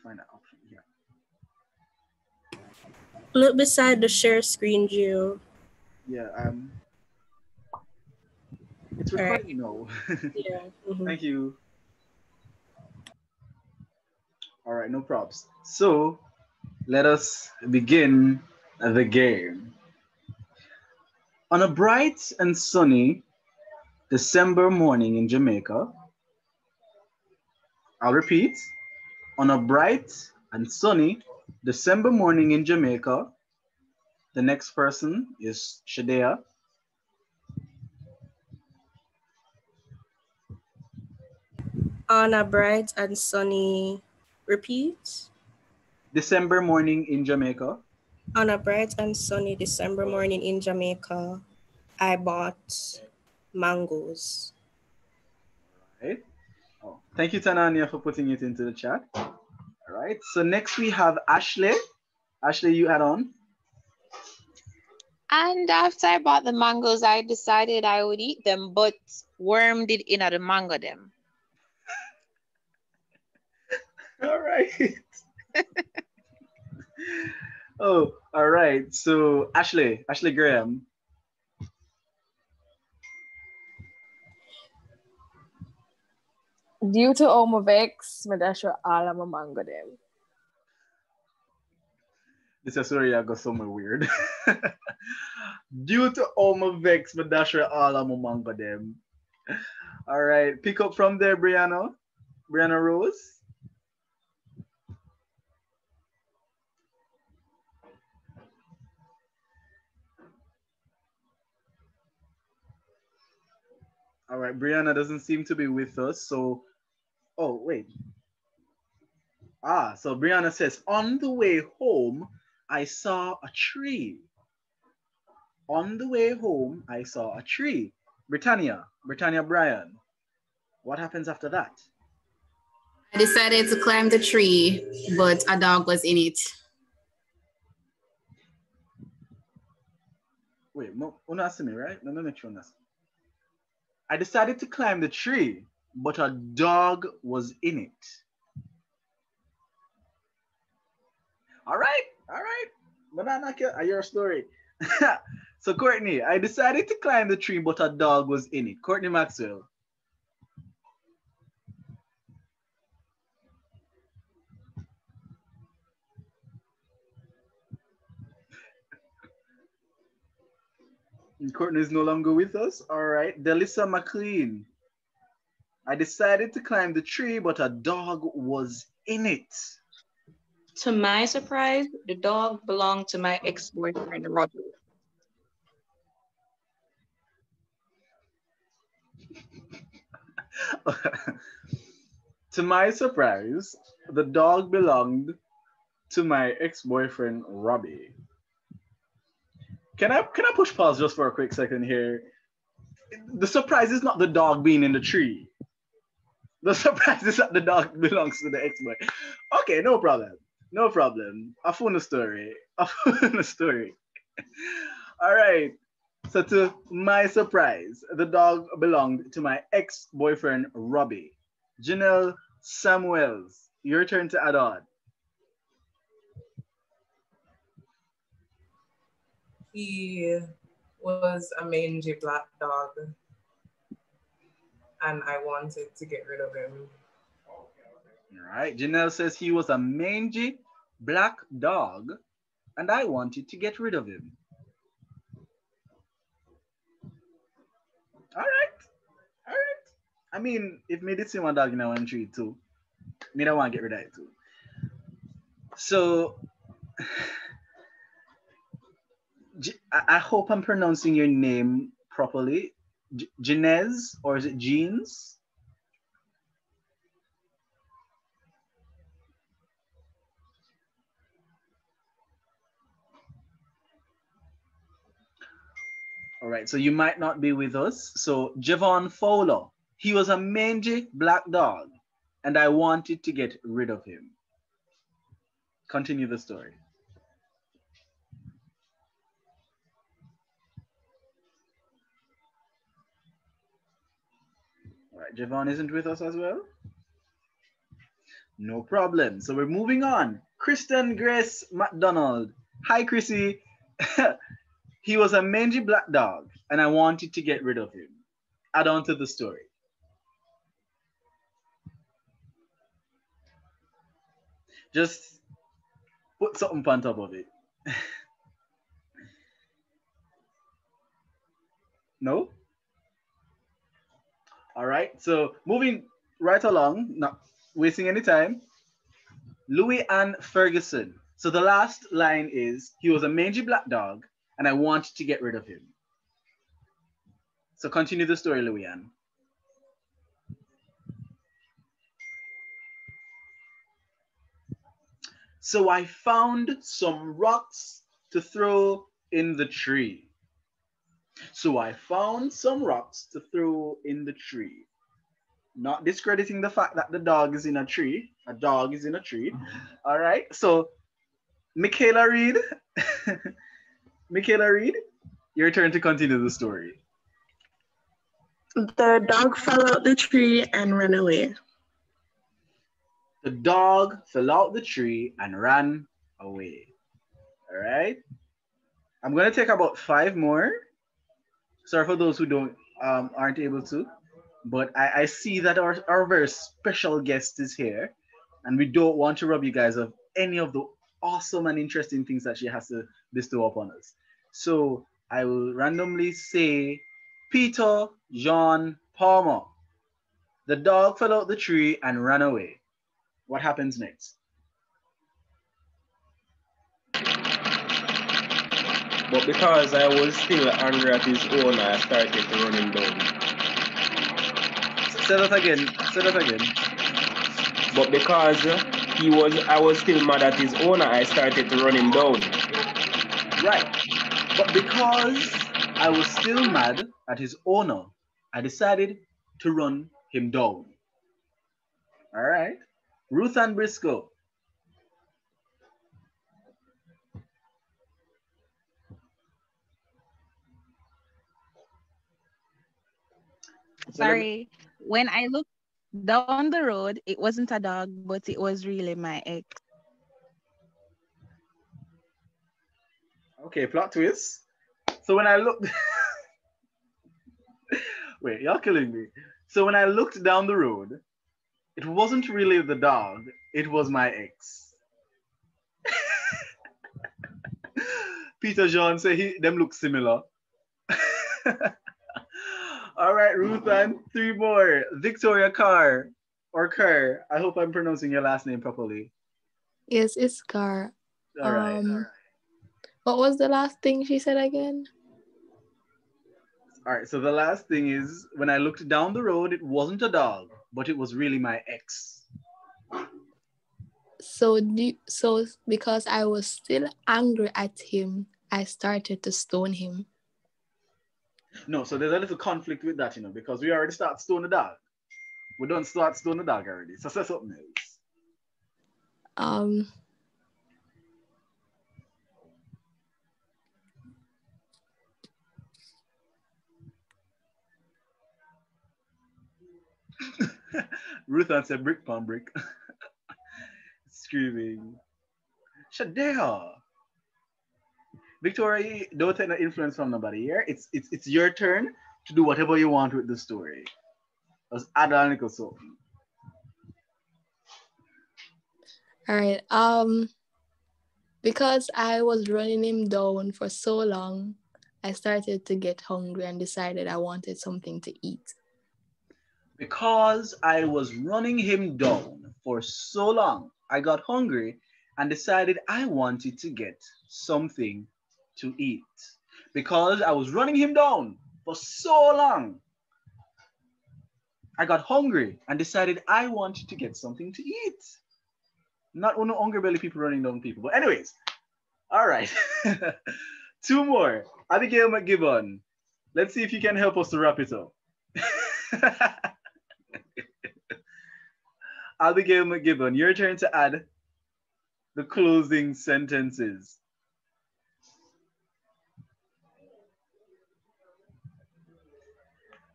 find that option here. Look beside the share screen, Gio. Yeah, it's recording now. Yeah. Thank you. All right, no props. So let us begin the game. On a bright and sunny December morning in Jamaica, I'll repeat, on a bright and sunny December morning in Jamaica, the next person is Shadea. On a bright and sunny, repeat. December morning in Jamaica. On a bright and sunny December morning in Jamaica, I bought mangoes. Right. Oh, thank you, Tanania, for putting it into the chat. All right. So next we have Ashley. Ashley, you add on. And after I bought the mangoes, I decided I would eat them, but worm did in at the mango them. All right. Oh, all right. So Ashley Graham. Due to Omovex, I dash all of my mango them. This is sorry I got somewhere weird. Due to Omovex, I dash all of my mango them. All right. Pick up from there, Brianna. Brianna Rose. All right, Brianna doesn't seem to be with us, so oh wait. So Brianna says, on the way home, I saw a tree. On the way home, I saw a tree. Britannia Bryan. What happens after that? I decided to climb the tree, but a dog was in it. Wait, ask me, right? Let me make sure. I decided to climb the tree, but a dog was in it. All right. Banana, your story. So Courtney, I decided to climb the tree, but a dog was in it. Courtney Maxwell. Courtney is no longer with us. All right. Delissa McLean. I decided to climb the tree, but a dog was in it. To my surprise, the dog belonged to my ex-boyfriend, Roger. To my surprise, the dog belonged to my ex-boyfriend, Robbie. Can I push pause just for a quick second here? The surprise is not the dog being in the tree. The surprise is that the dog belongs to the ex-boy. Okay, no problem. I found a story. All right. So to my surprise, the dog belonged to my ex-boyfriend, Robbie. Janelle Samuels, your turn to add on. He was a mangy black dog, and I wanted to get rid of him. All right. Janelle says he was a mangy black dog, and I wanted to get rid of him. All right. I mean, if me did see one dog in a one tree too, me don't want to get rid of it too. So, I hope I'm pronouncing your name properly. Jeanez, or is it Jeans? All right, so you might not be with us. So Javon Fowler, he was a mangy black dog, and I wanted to get rid of him. Continue the story. All right, Javon isn't with us as well. No problem. So we're moving on. Kristen Grace McDonald. Hi, Chrissy. He was a mangy black dog, and I wanted to get rid of him. Add on to the story. Just put something on top of it. No? All right. So moving right along, not wasting any time. Louis Ann Ferguson. So the last line is, he was a mangy black dog, and I wanted to get rid of him. So continue the story, Louis Ann. So I found some rocks to throw in the tree. So I found some rocks to throw in the tree. Not discrediting the fact that the dog is in a tree. A dog is in a tree. All right. So, Michaela Reed. Michaela Reed, your turn to continue the story. The dog fell out the tree and ran away. The dog fell out the tree and ran away. All right. I'm going to take about 5 more. Sorry for those who aren't able to. But I see that our very special guest is here, and we don't want to rob you guys of any of the awesome and interesting things that she has to bestow upon us. So I will randomly say Peter John Palmer. The dog fell out the tree and ran away. What happens next? But because I was still angry at his owner, I started to run him down. Say that again. Say that again. But because I was still mad at his owner, I started to run him down. Right. But because I was still mad at his owner, I decided to run him down. All right. Ruth Ann Briscoe. Sorry. When I looked down the road, it wasn't a dog, but it was really my ex. Okay, plot twist. So when I looked, wait, y'all killing me. So when I looked down the road, it wasn't really the dog, it was my ex. Peter John say them look similar. All right, Ruth Ann, 3 more. Victoria Carr, or Kerr. I hope I'm pronouncing your last name properly. Yes, it's Carr. All right. What was the last thing she said again? All right, so the last thing is, when I looked down the road, it wasn't a dog, but it was really my ex. So because I was still angry at him, I started to stone him. No, so there's a little conflict with that, because we already start stone the dog. We don't start stone the dog already. So say something else. Ruth Ann said brick palm brick. Screaming. Shadea. Victoria, don't take no influence from nobody here. It's your turn to do whatever you want with the story. Let's add on a something. All right. Because I was running him down for so long, I started to get hungry and decided I wanted something to eat. Because I was running him down for so long, I got hungry and decided I wanted to get something to eat. Because I was running him down for so long, I got hungry and decided I wanted to get something to eat. Not only hungry belly people running down people. But anyways, all right. 2 more. Abigail McGibbon. Let's see if you can help us to wrap it up. Abigail McGibbon, your turn to add the closing sentences.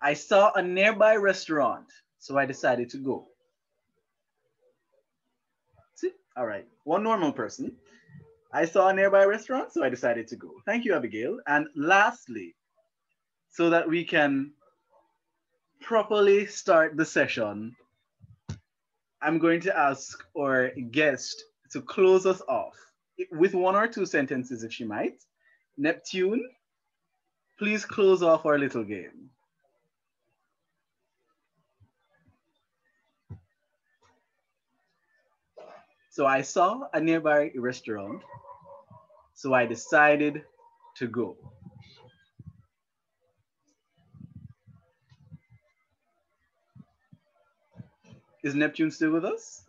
I saw a nearby restaurant, so I decided to go. See? All right. One normal person. I saw a nearby restaurant, so I decided to go. Thank you, Abigail. And lastly, so that we can properly start the session, I'm going to ask our guest to close us off with one or two sentences if she might. Neptune, please close off our little game. So I saw a nearby restaurant, so I decided to go. Is Neptune still with us?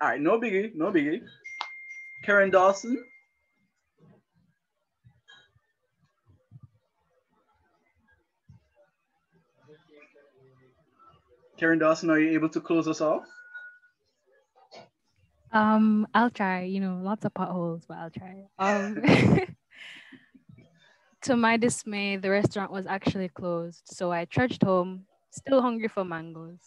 All right, no biggie, no biggie. Karen Dawson. Karen Dawson, are you able to close us off? I'll try. You know, lots of potholes, but I'll try. To my dismay, the restaurant was actually closed, so I trudged home, still hungry for mangoes.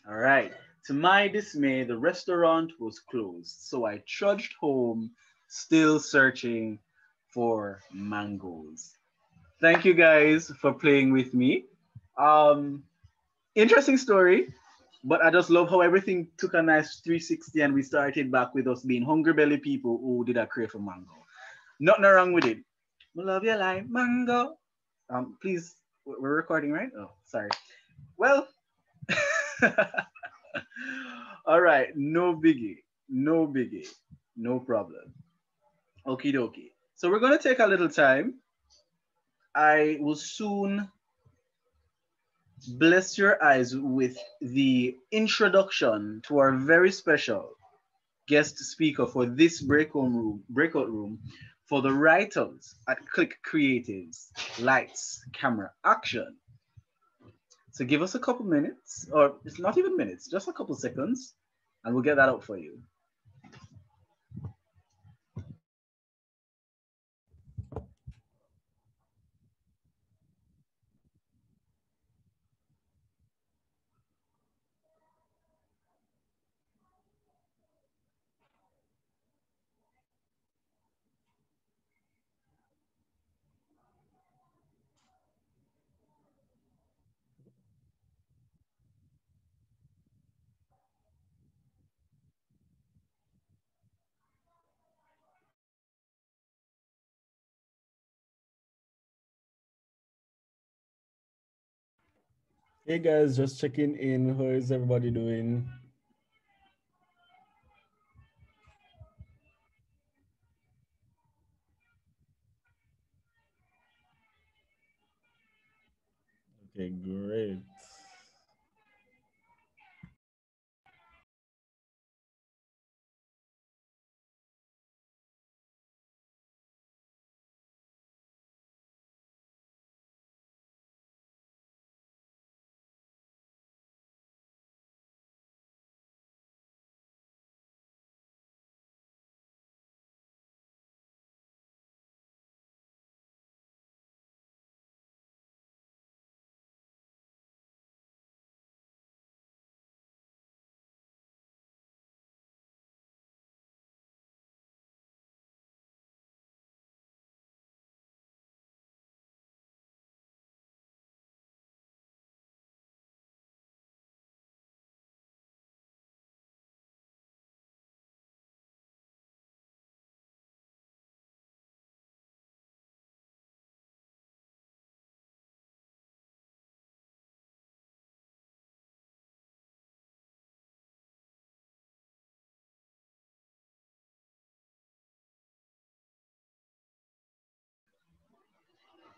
All right. To my dismay, the restaurant was closed, so I trudged home, still searching for mangoes. Thank you guys for playing with me. Interesting story, but I just love how everything took a nice 360 and we started back with us being hungry belly people who did a crave for mango. Nothing wrong with it. I love you like mango. Please, we're recording, right? Oh, sorry. Well, all right, no biggie, no biggie, no problem. Okie dokie. So we're gonna take a little time. I will soon bless your eyes with the introduction to our very special guest speaker for this breakout room for the writers at Click Creatives, Lights, Camera, Action. So give us a couple minutes, or it's not even minutes, just a couple seconds, and we'll get that out for you. Hey guys, just checking in. How is everybody doing? Okay, great.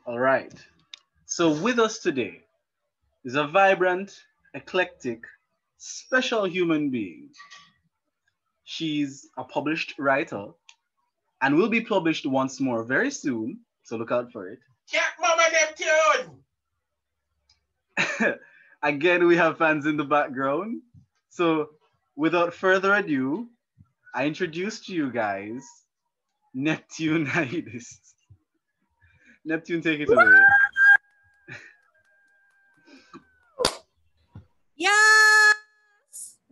All right. So with us today is a vibrant, eclectic, special human being. She's a published writer and will be published once more very soon, so look out for it. Check Mama Neptune! Again, we have fans in the background. So without further ado, I introduce to you guys Neptune Naiadis. Neptune, take it away.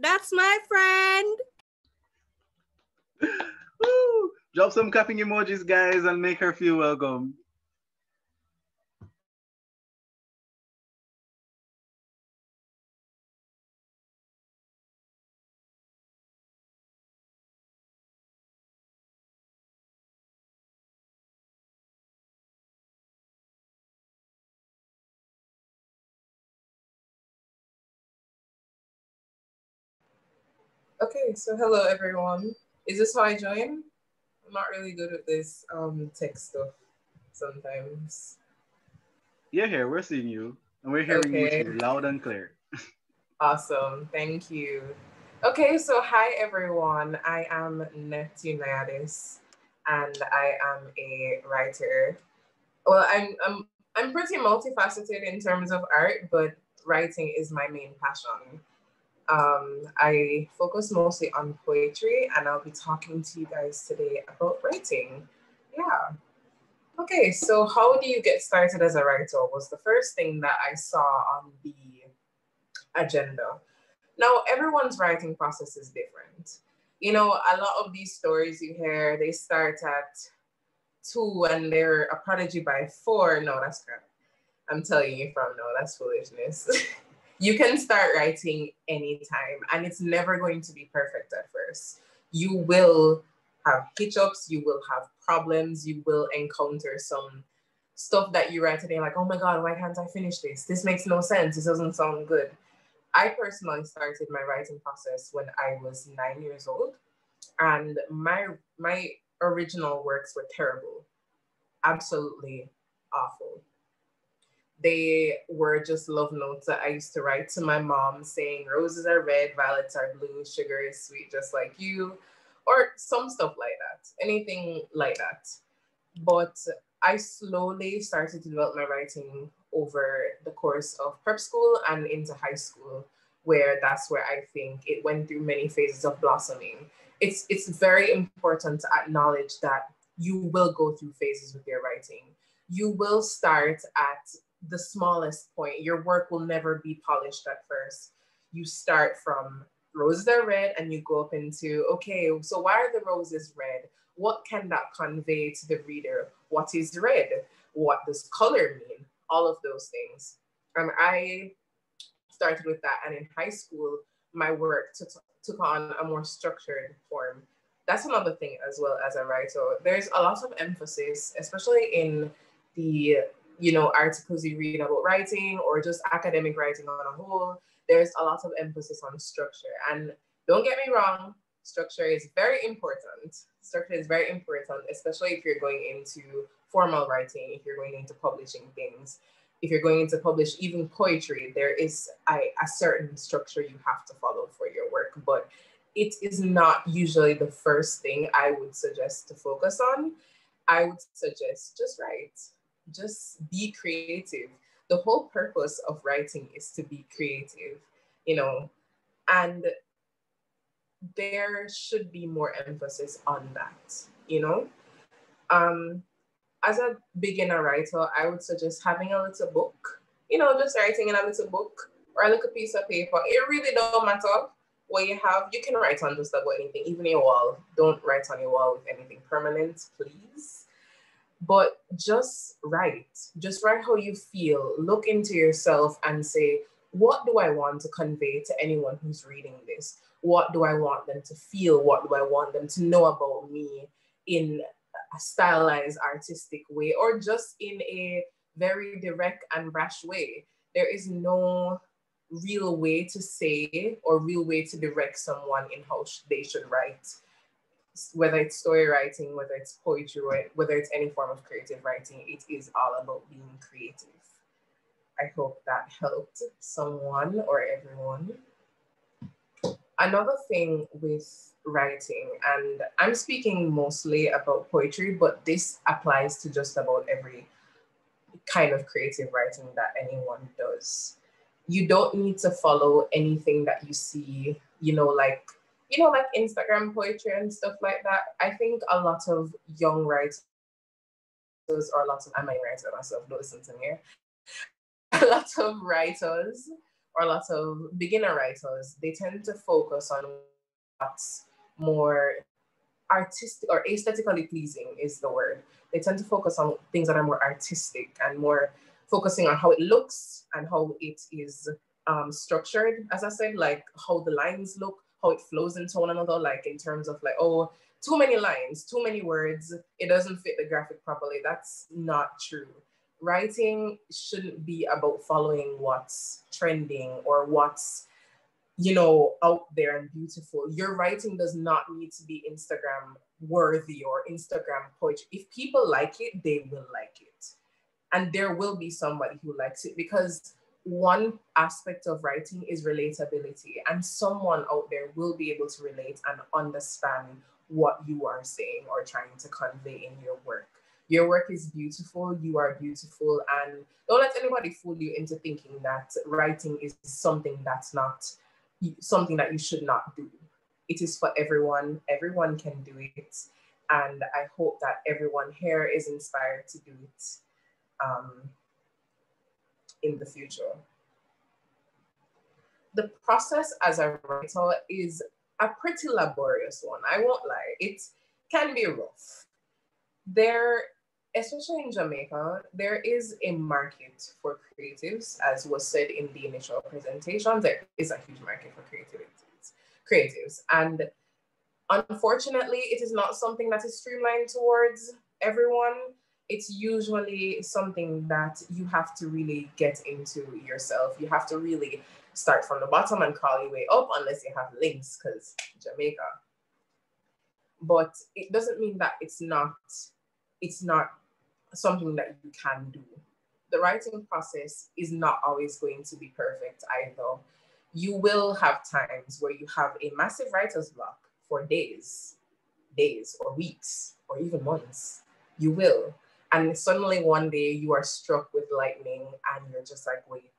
That's my friend. Woo! Drop some clapping emojis, guys, and make her feel welcome. Okay, so hello everyone. Is this how I join? I'm not really good at this tech stuff sometimes. You're here, we're seeing you, and we're hearing you Okay, too, loud and clear. awesome. Thank you. Okay, so hi everyone. I am Neptune Naiadis, and I am a writer. Well, I'm pretty multifaceted in terms of art, but writing is my main passion. I focus mostly on poetry, and I'll be talking to you guys today about writing. Yeah. Okay, so how do you get started as a writer was the first thing that I saw on the agenda. Now, everyone's writing process is different. You know, a lot of these stories you hear, they start at 2 and they're a prodigy by 4. No, that's crap. I'm telling you from no, that's foolishness. You can start writing anytime and it's never going to be perfect at first. You will have hiccups, you will have problems, you will encounter some stuff that you write today like, oh my God, why can't I finish this? This makes no sense. This doesn't sound good. I personally started my writing process when I was 9 years old, and my original works were terrible, absolutely awful. They were just love notes that I used to write to my mom saying roses are red, violets are blue, sugar is sweet just like you, or some stuff like that, anything like that. But I slowly started to develop my writing over the course of prep school and into high school, where that's where I think it went through many phases of blossoming. It's very important to acknowledge that you will go through phases with your writing. You will start at the smallest point. Your work will never be polished at first. You start from roses are red and you go up into, okay, so why are the roses red? What can that convey to the reader? What is red? What does color mean? All of those things. And I started with that. And in high school, my work took on a more structured form. That's another thing as well as a writer. There's a lot of emphasis, especially in the articles you read about writing or just academic writing on a whole. There's a lot of emphasis on structure. And don't get me wrong, structure is very important. Structure is very important, especially if you're going into formal writing, if you're going into publishing things. If you're going to publish even poetry, there is a certain structure you have to follow for your work, but it is not usually the first thing I would suggest to focus on. I would suggest just write, just be creative. The whole purpose of writing is to be creative, and there should be more emphasis on that. As a beginner writer, I would suggest having a little book, just writing in a little book or a little piece of paper. It really don't matter what you have. You can write on just about anything, even your wall. Don't write on your wall with anything permanent, please. But just write how you feel. Look into yourself and say, what do I want to convey to anyone who's reading this? What do I want them to feel? What do I want them to know about me in a stylized, artistic way, or just in a very direct and brash way? There is no real way to say or real way to direct someone in how they should write. Whether it's story writing, whether it's poetry, whether it's any form of creative writing, it is all about being creative. I hope that helped someone or everyone. Another thing with writing, and I'm speaking mostly about poetry, but this applies to just about every kind of creative writing that anyone does. You don't need to follow anything that you see, like Instagram poetry and stuff like that. I think a lot of young writers, or a lot of, I might write myself, don't listen to me here. A lot of writers or a lot of beginner writers, they tend to focus on what's more artistic or aesthetically pleasing is the word. They tend to focus on things that are more artistic and more focusing on how it looks and how it is structured. As I said, like how the lines look, how it flows into one another, like in terms of like, oh, too many lines, too many words, it doesn't fit the graphic properly. That's not true. Writing shouldn't be about following what's trending or what's, you know, out there and beautiful. Your writing does not need to be Instagram worthy or Instagram poetry. If people like it, they will like it. And there will be somebody who likes it, because one aspect of writing is relatability, and someone out there will be able to relate and understand what you are saying or trying to convey in your work. Your work is beautiful, you are beautiful, and don't let anybody fool you into thinking that writing is something that's not something that you should not do. It is for everyone. Everyone can do it. And I hope that everyone here is inspired to do it in the future. The process as a writer is a pretty laborious one. I won't lie. It can be rough. There, especially in Jamaica, there is a market for creatives, as was said in the initial presentation. There is a huge market for creatives. And unfortunately, it is not something that is streamlined towards everyone. It's usually something that you have to really get into yourself. You have to really start from the bottom and crawl your way up, unless you have links, because Jamaica. But it doesn't mean that it's not something that you can do. The writing process is not always going to be perfect either. You will have times where you have a massive writer's block for days or weeks or even months. You will. And suddenly one day you are struck with lightning and you're just like, wait,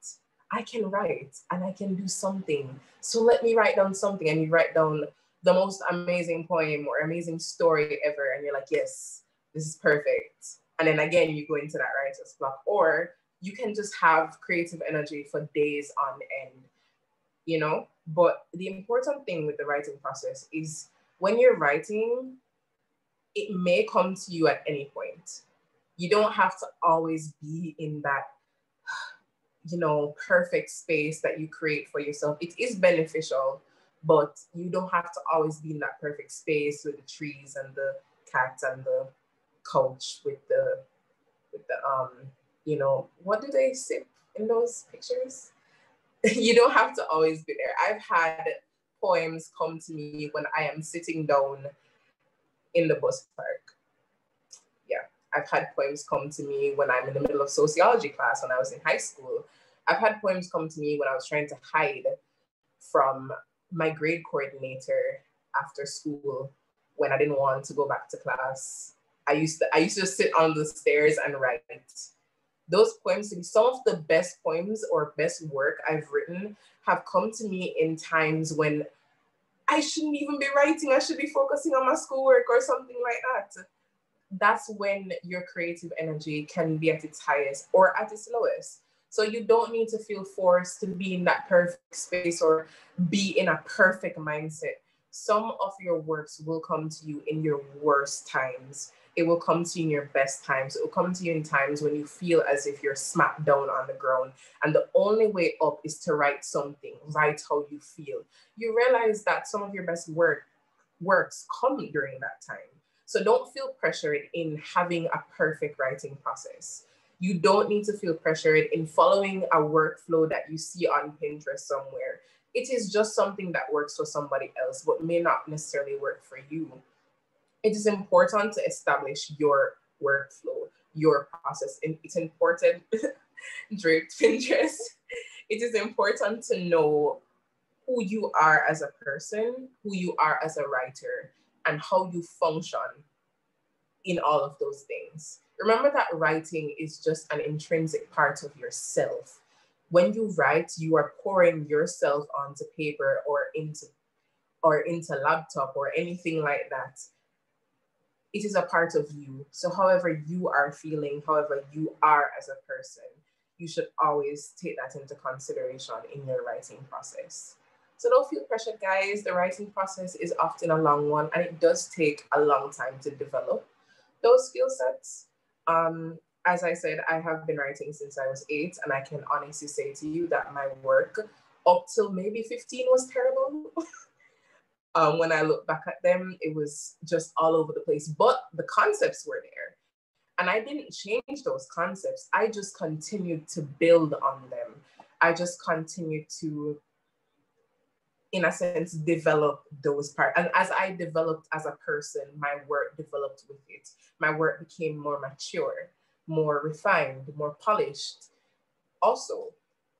I can write and I can do something. So let me write down something. And you write down the most amazing poem or amazing story ever. And you're like, yes, this is perfect. And then again, you go into that writer's block. Or you can just have creative energy for days on end, you know? But the important thing with the writing process is when you're writing, it may come to you at any point. You don't have to always be in that, you know, perfect space that you create for yourself. It is beneficial, but you don't have to always be in that perfect space with the trees and the cats and the couch with the you know, what do they sip in those pictures? You don't have to always be there. I've had poems come to me when I am sitting down in the bus park. Yeah, I've had poems come to me when I'm in the middle of sociology class when I was in high school. I've had poems come to me when I was trying to hide from my grade coordinator after school when I didn't want to go back to class. I used to sit on the stairs and write. Those poems, some of the best poems or best work I've written have come to me in times when I shouldn't even be writing. I should be focusing on my schoolwork or something like that. That's when your creative energy can be at its highest or at its lowest. So you don't need to feel forced to be in that perfect space or be in a perfect mindset. Some of your works will come to you in your worst times. It will come to you in your best times. It will come to you in times when you feel as if you're smacked down on the ground. And the only way up is to write something, write how you feel. You realize that some of your best works come during that time. So don't feel pressured in having a perfect writing process. You don't need to feel pressured in following a workflow that you see on Pinterest somewhere. It is just something that works for somebody else, but may not necessarily work for you. It is important to establish your workflow, your process. And it's important, draped Pinterest. It is important to know who you are as a person, who you are as a writer, and how you function in all of those things. Remember that writing is just an intrinsic part of yourself. When you write, you are pouring yourself onto paper or into laptop or anything like that. It is a part of you. So however you are feeling, however you are as a person, you should always take that into consideration in your writing process. So don't feel pressured, guys. The writing process is often a long one, and it does take a long time to develop those skill sets. As I said, I have been writing since I was 8, and I can honestly say to you that my work up till maybe 15 was terrible. When I look back at them, it was just all over the place, but the concepts were there. And I didn't change those concepts. I just continued to build on them. I just continued to, in a sense, develop those parts. And as I developed as a person, my work developed with it. My work became more mature, more refined, more polished. Also,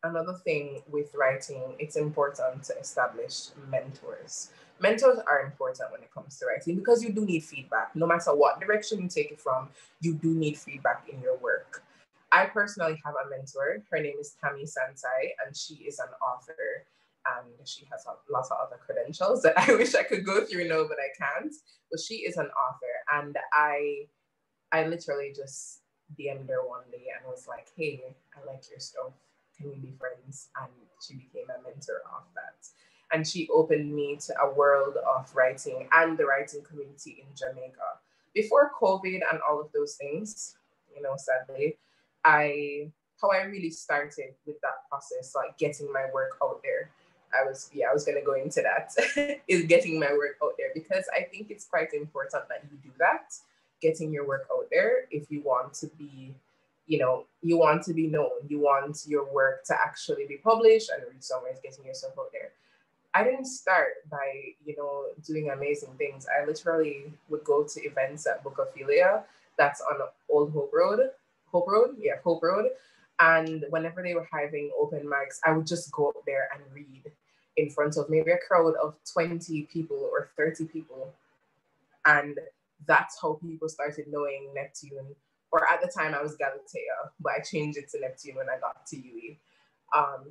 another thing with writing, it's important to establish mentors. Mentors are important when it comes to writing because you do need feedback. No matter what direction you take it from, you do need feedback in your work. I personally have a mentor. Her name is Tammy Sansai, and she is an author. And she has lots of other credentials that I wish I could go through now, but I can't. But she is an author, and I literally just DM'd her one day and was like, hey, I like your stuff. Can we be friends? And she became a mentor of that. And she opened me to a world of writing and the writing community in Jamaica. Before COVID and all of those things, sadly, how I really started with that process, like getting my work out there. I was going to go into that, is getting my work out there, because I think it's quite important that you do that, getting your work out there if you want to be, you want to be known, you want your work to actually be published and reach somewhere, is getting yourself out there. I didn't start by, doing amazing things. I literally would go to events at Bookophilia, that's on Old Hope Road. Hope Road. And whenever they were having open mics, I would just go up there and read in front of maybe a crowd of 20 people or 30 people. And that's how people started knowing Neptune. Or at the time I was Galatea, but I changed it to Neptune when I got to UE.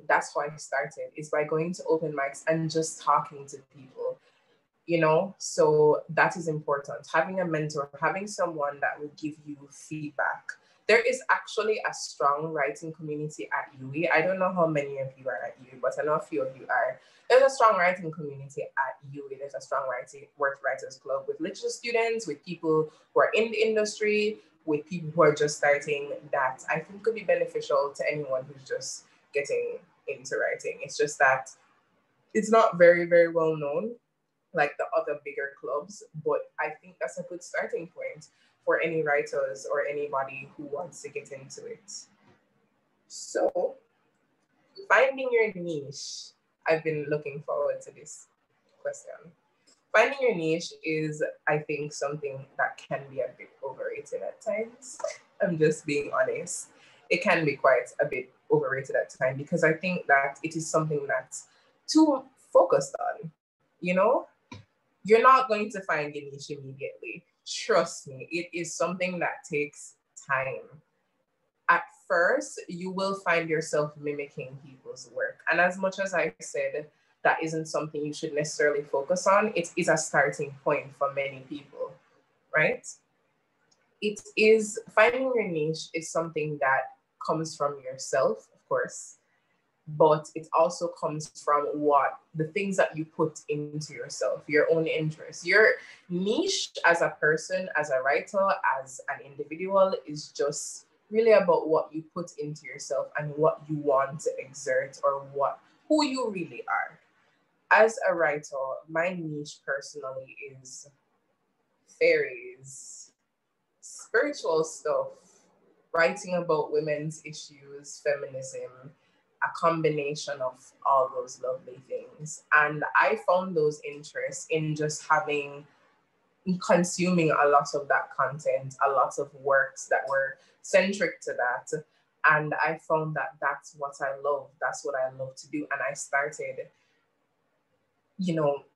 That's how I started, is by going to open mics and just talking to people, so that is important. Having a mentor, having someone that will give you feedback. There is actually a strong writing community at UE. I don't know how many of you are at UE, but I know a few of you are. There's a strong writing community at UE. There's a strong writers club with literature students, with people who are in the industry, with people who are just starting, that I think could be beneficial to anyone who's just getting into writing. It's just that it's not very, very well known like the other bigger clubs, but I think that's a good starting point for any writers or anybody who wants to get into it. So, finding your niche. I've been looking forward to this question. Finding your niche is, I think, something that can be a bit overrated at times. I'm just being honest. It can be quite a bit overrated at times, because I think that it is something that's too focused on, You're not going to find your niche immediately. Trust me, it is something that takes time. At first, you will find yourself mimicking people's work. And as much as I said, that isn't something you should necessarily focus on, it is a starting point for many people, right? It is, finding your niche is something that comes from yourself, of course, but it also comes from the things that you put into yourself, your own interests. Your niche as a person, as a writer, as an individual, is just really about what you put into yourself and what you want to exert, or who you really are. As a writer, my niche personally is fairies, spiritual stuff, writing about women's issues, feminism, a combination of all those lovely things. And I found those interests in just consuming a lot of that content, a lot of works that were centric to that. And I found that that's what I love. That's what I love to do. And I started,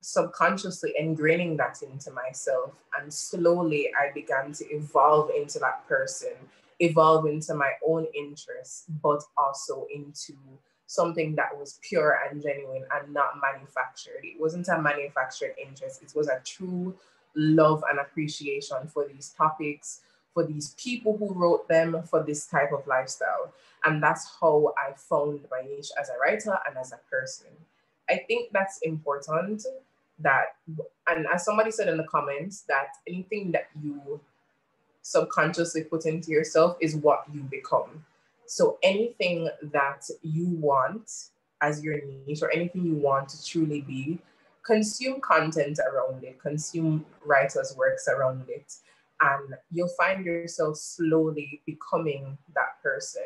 subconsciously ingraining that into myself. And slowly I began to evolve into that person, evolve into my own interests, but also into something that was pure and genuine and not manufactured. It wasn't a manufactured interest. It was a true love and appreciation for these topics, for these people who wrote them, for this type of lifestyle. And that's how I found my niche as a writer and as a person. I think that's important that, and as somebody said in the comments, that anything that you subconsciously put into yourself is what you become. So anything that you want as your niche or anything you want to truly be, consume content around it, consume writers' works around it, and you'll find yourself slowly becoming that person.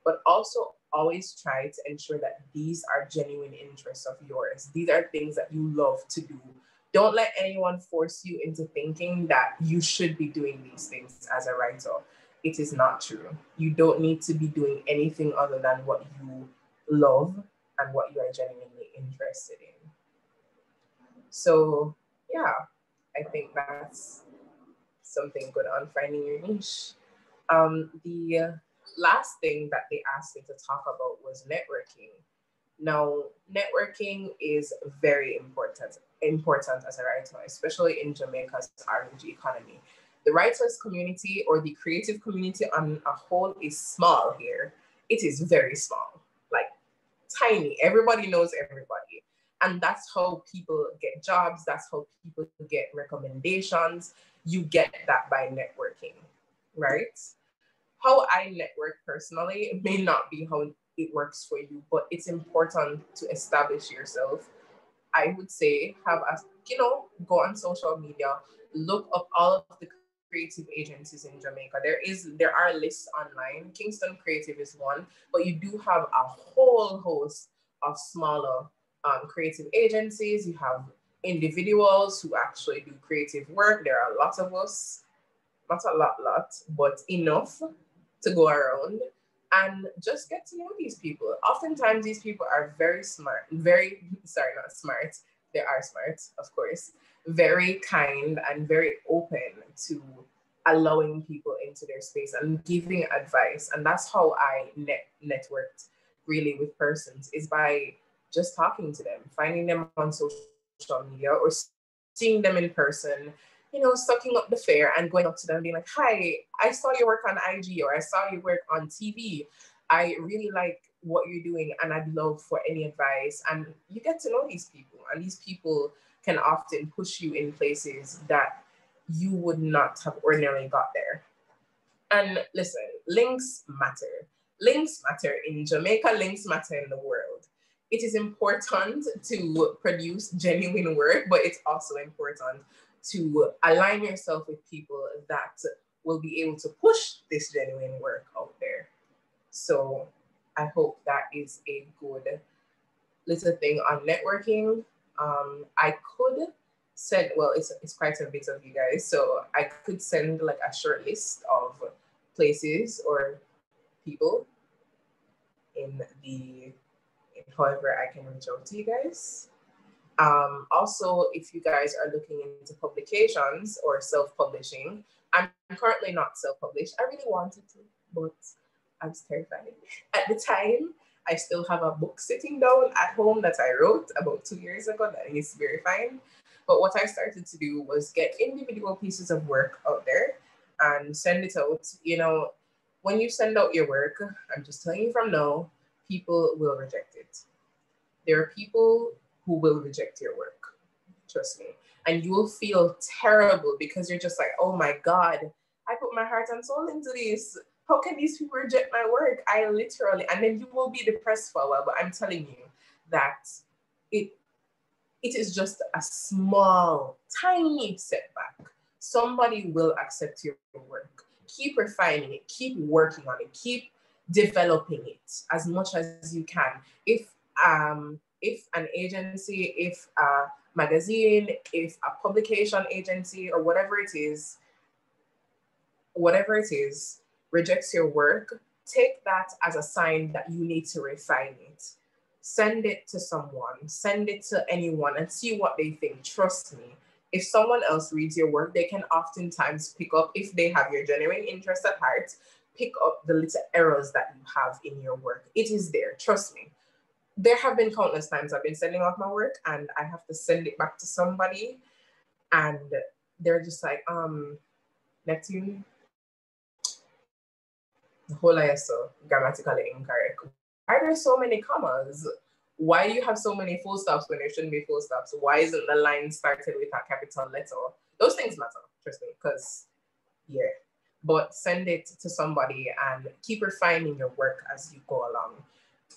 But also always try to ensure that these are genuine interests of yours. These are things that you love to do. Don't let anyone force you into thinking that you should be doing these things as a writer. It is not true. You don't need to be doing anything other than what you love and what you are genuinely interested in. So yeah, I think that's something good on finding your niche. The last thing that they asked me to talk about was networking. Now, networking is very important as a writer, especially in Jamaica's R&G economy. The writers community or the creative community on a whole is small here. It is very small, like tiny. Everybody knows everybody. And that's how people get jobs. That's how people get recommendations. You get that by networking, right? How I network personally may not be how it works for you, but it's important to establish yourself. I would say have a, go on social media, look up all of the creative agencies in Jamaica. There are lists online. Kingston Creative is one, but you do have a whole host of smaller creative agencies. You have individuals who actually do creative work. There are lots of us, not a lot, but enough to go around, and just get to know these people. Oftentimes, these people are very smart, not smart, they are smart, of course, very kind and very open to allowing people into their space and giving advice. And that's how I networked really with persons, is by just talking to them, finding them on social media or seeing them in person, sucking up the fear and going up to them and being like, hi, I saw your work on IG or I saw your work on TV. I really like what you're doing and I'd love for any advice. And you get to know these people, and these people can often push you in places that you would not have ordinarily got there. And listen, links matter. Links matter in Jamaica, links matter in the world. It is important to produce genuine work, but it's also important to align yourself with people that will be able to push this genuine work out there. So I hope that is a good little thing on networking. I could send, well, it's quite a bit of you guys, so I could send like a short list of places or people in however I can reach out to you guys. Also, if you guys are looking into publications or self-publishing, I'm currently not self-published. I really wanted to, but I'm terrified. At the time, I still have a book sitting down at home that I wrote about 2 years ago that is very fine. But what I started to do was get individual pieces of work out there and send it out. When you send out your work, I'm just telling you from now, people will reject it. There are people who will reject your work, trust me. And you will feel terrible because you're just like, oh my God, I put my heart and soul into this. How can these people reject my work? I literally, and then you will be depressed for a while, but I'm telling you that it is just a small, tiny setback. Somebody will accept your work. Keep refining it, keep working on it, keep developing it as much as you can. If an agency, if a magazine, if a publication agency, or whatever it is, rejects your work, take that as a sign that you need to refine it. Send it to someone, send it to anyone and see what they think. Trust me, if someone else reads your work, they can oftentimes pick up, if they have your genuine interest at heart, pick up the little errors that you have in your work. It is there, trust me. There have been countless times I've been sending off my work and I have to send it back to somebody and they're just like, Neptune, whole ISO grammatically incorrect. Why are there so many commas? Why do you have so many full stops when there shouldn't be full stops? Why isn't the line started with a capital letter? Those things matter, trust me, because yeah. But send it to somebody and keep refining your work as you go along.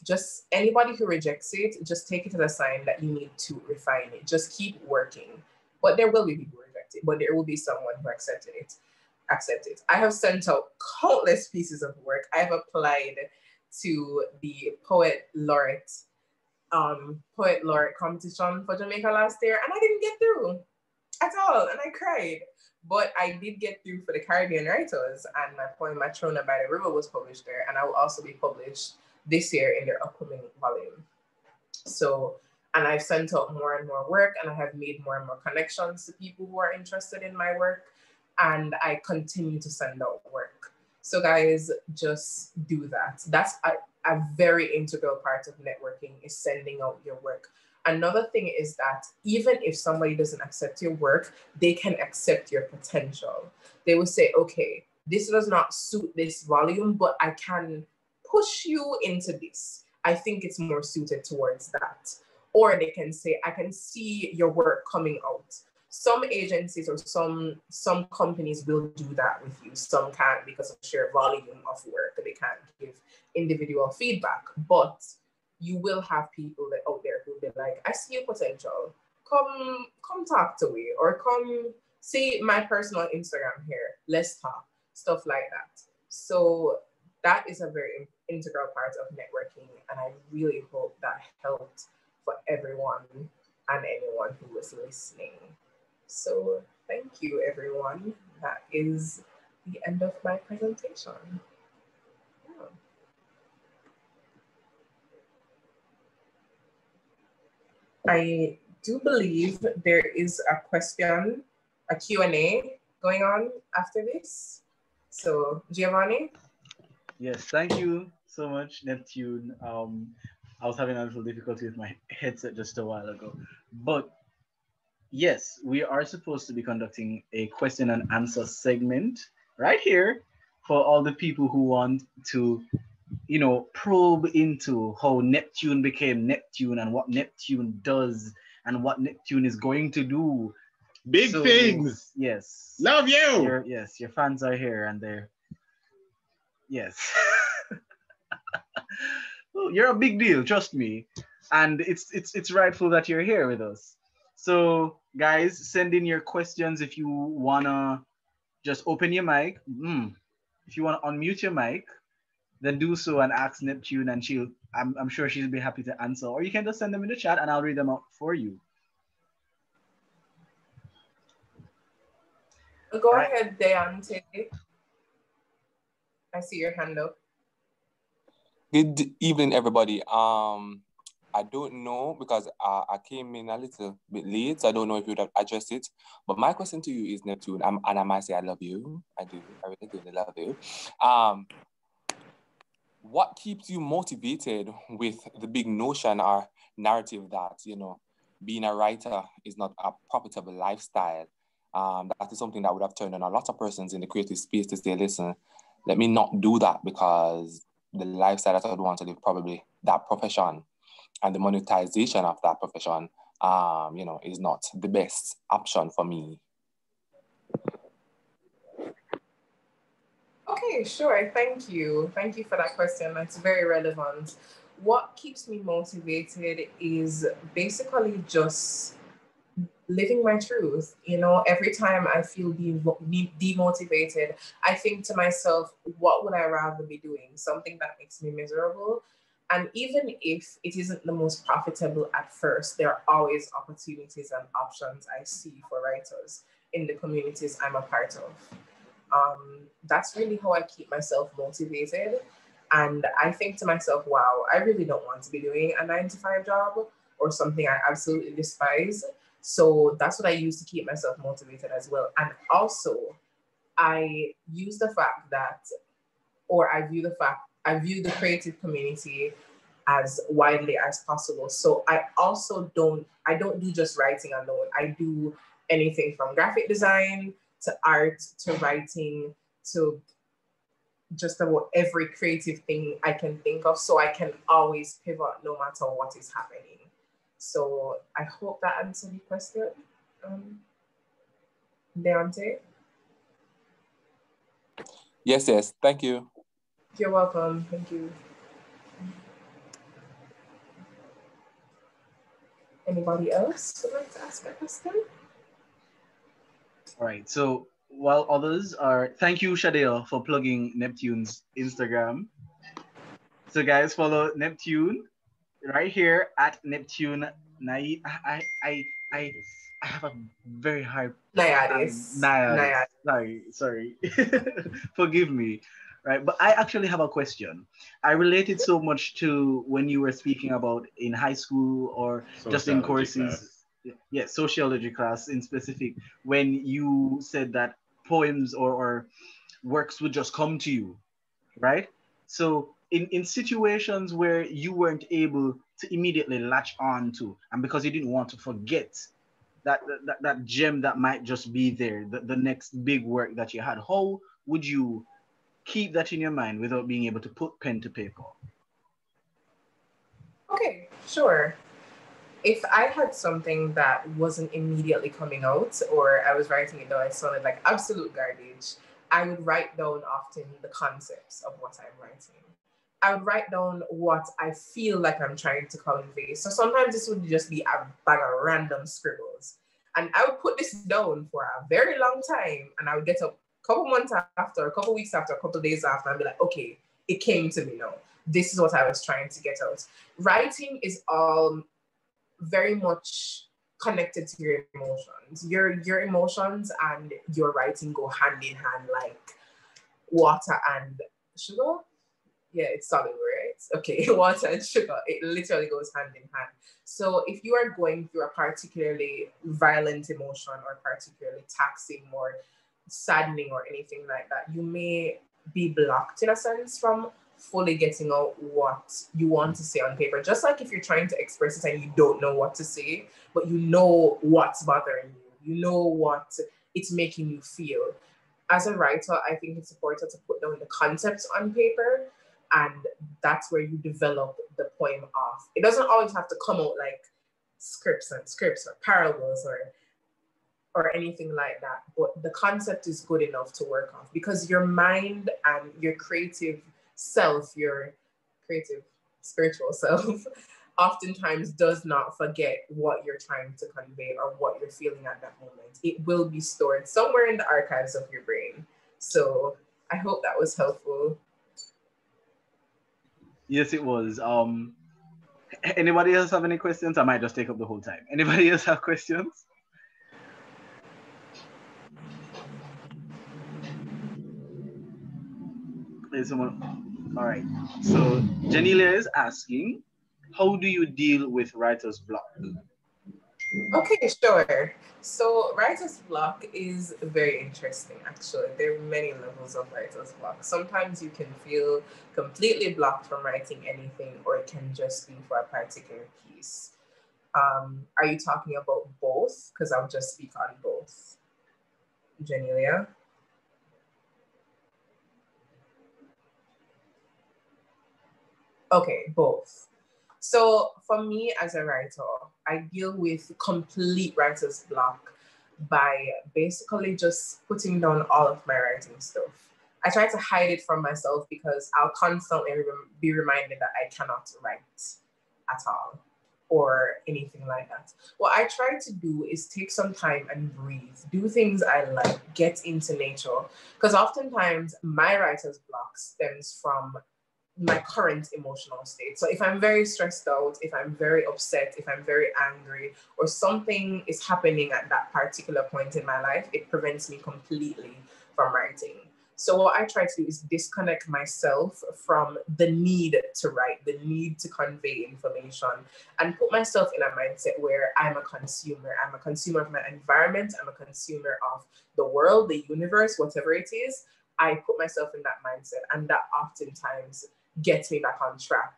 Just anybody who rejects it, just take it as a sign that you need to refine it. Just keep working. But there will be people who reject it, but there will be someone who accepted it. Accept it. I have sent out countless pieces of work. I have applied to the poet laureate competition for Jamaica last year, and I didn't get through at all, and I cried. But I did get through for the Caribbean Writers, and my poem Matrona by the River was published there, and I will also be published this year in their upcoming volume. So, and I've sent out more and more work, and I have made more and more connections to people who are interested in my work, and I continue to send out work. So guys, just do that. That's a very integral part of networking, is sending out your work. Another thing is that even if somebody doesn't accept your work, they can accept your potential. They will say, okay, this does not suit this volume, but I can push you into this. I think it's more suited towards that. Or they can say, I can see your work coming out. Some agencies or some companies will do that with you. Some can't because of sheer volume of work. They can't give individual feedback, but you will have people that out there who'll be like, I see your potential. Come talk to me, or come see my personal Instagram here. Let's talk, stuff like that. So that is a very integral part of networking, and I really hope that helped for everyone and anyone who was listening. So thank you, everyone. That is the end of my presentation. Yeah. I do believe there is a question, a Q&A going on after this. So Giovanni? Yes, thank you so much, Neptune. I was having a little difficulty with my headset just a while ago, but yes, we are supposed to be conducting a question and answer segment right here for all the people who want to, probe into how Neptune became Neptune and what Neptune does and what Neptune is going to do. Big things. Yes. Love you. Your fans are here and they're, yes. You're a big deal, trust me. And it's rightful that you're here with us. So guys, send in your questions if you wanna just open your mic. If you wanna unmute your mic, then do so and ask Neptune, and I'm sure she'll be happy to answer. Or you can just send them in the chat and I'll read them out for you. Go ahead, Deante. I see your hand up. Good evening, everybody. I don't know because I came in a little bit late, so I don't know if you would have addressed it. But my question to you is, Neptune, and I might say I love you. I do. I really do love you. What keeps you motivated with the big notion or narrative that, being a writer is not a profitable lifestyle? That is something that would have turned on a lot of persons in the creative space to say, listen, let me not do that because the lifestyle that I would want to live, probably that profession and the monetization of that profession, is not the best option for me. Okay, sure. Thank you. Thank you for that question. That's very relevant. What keeps me motivated is basically just living my truth. Every time I feel demotivated, I think to myself, what would I rather be doing? Something that makes me miserable. And even if it isn't the most profitable at first, there are always opportunities and options I see for writers in the communities I'm a part of. That's really how I keep myself motivated. And I think to myself, wow, I really don't want to be doing a 9-to-5 job or something I absolutely despise. So that's what I use to keep myself motivated as well. And also, I use the fact that, or I view the creative community as widely as possible. So I don't do just writing alone. I do anything from graphic design to art to writing to just about every creative thing I can think of, so I can always pivot no matter what is happening. So I hope that answered the question, Deontay. Yes. Thank you. You're welcome. Thank you. Anybody else would like to ask a question? All right. So while others are, thank you, Shadeo, for plugging Neptune's Instagram. So guys, follow Neptune right here at Neptune. I have a very hard Naiadis. Naiadis. Sorry. Forgive me. Right. But I actually have a question. I related so much to when you were speaking about in high school or just in courses. Yeah, sociology class in specific, when you said that poems or works would just come to you, right? So in situations where you weren't able to immediately latch on to, and because you didn't want to forget that gem that might just be there, the next big work that you had, how would you keep that in your mind without being able to put pen to paper? Okay, sure. If I had something that wasn't immediately coming out, or I was writing it down, it sounded like absolute garbage, I would write down often the concepts of what I'm writing. I would write down what I feel like I'm trying to convey. So sometimes this would just be a bag of random scribbles. And I would put this down for a very long time, and I would get up a couple months after, a couple weeks after, a couple days after, and be like, okay, it came to me now. This is what I was trying to get out. Writing is very much connected to your emotions. Your emotions and your writing go hand in hand like water and sugar. Yeah, it's solid, right? Okay, water and sugar. It literally goes hand in hand. So if you are going through a particularly violent emotion or particularly taxing or saddening or anything like that, you may be blocked in a sense from fully getting out what you want to say on paper. Just like if you're trying to express it and you don't know what to say, but you know what's bothering you, you know what it's making you feel. As a writer, I think it's important to put down the concepts on paper, and that's where you develop the poem off. It doesn't always have to come out like scripts or parables or anything like that, but the concept is good enough to work off, because your mind and your creative self, your creative spiritual self, oftentimes does not forget what you're trying to convey or what you're feeling at that moment. It will be stored somewhere in the archives of your brain. So I hope that was helpful. Yes, it was. Anybody else have any questions? I might just take up the whole time. Anybody else have questions? There's someone. All right. So Janilia is asking, how do you deal with writer's block? Okay, sure. So writer's block is very interesting, actually. There are many levels of writer's block. Sometimes you can feel completely blocked from writing anything, or it can just be for a particular piece. Are you talking about both? Because I'll just speak on both. Janelia? Okay, both. So for me as a writer, I deal with complete writer's block by basically just putting down all of my writing stuff. I try to hide it from myself because I'll constantly be reminded that I cannot write at all or anything like that. What I try to do is take some time and breathe, do things I like, get into nature. Because oftentimes my writer's block stems from my current emotional state. So if I'm very stressed out, if I'm very upset, if I'm very angry, or something is happening at that particular point in my life, it prevents me completely from writing. So what I try to do is disconnect myself from the need to write, the need to convey information, and put myself in a mindset where I'm a consumer. I'm a consumer of my environment. I'm a consumer of the world, the universe, whatever it is. I put myself in that mindset, and that oftentimes gets me back on track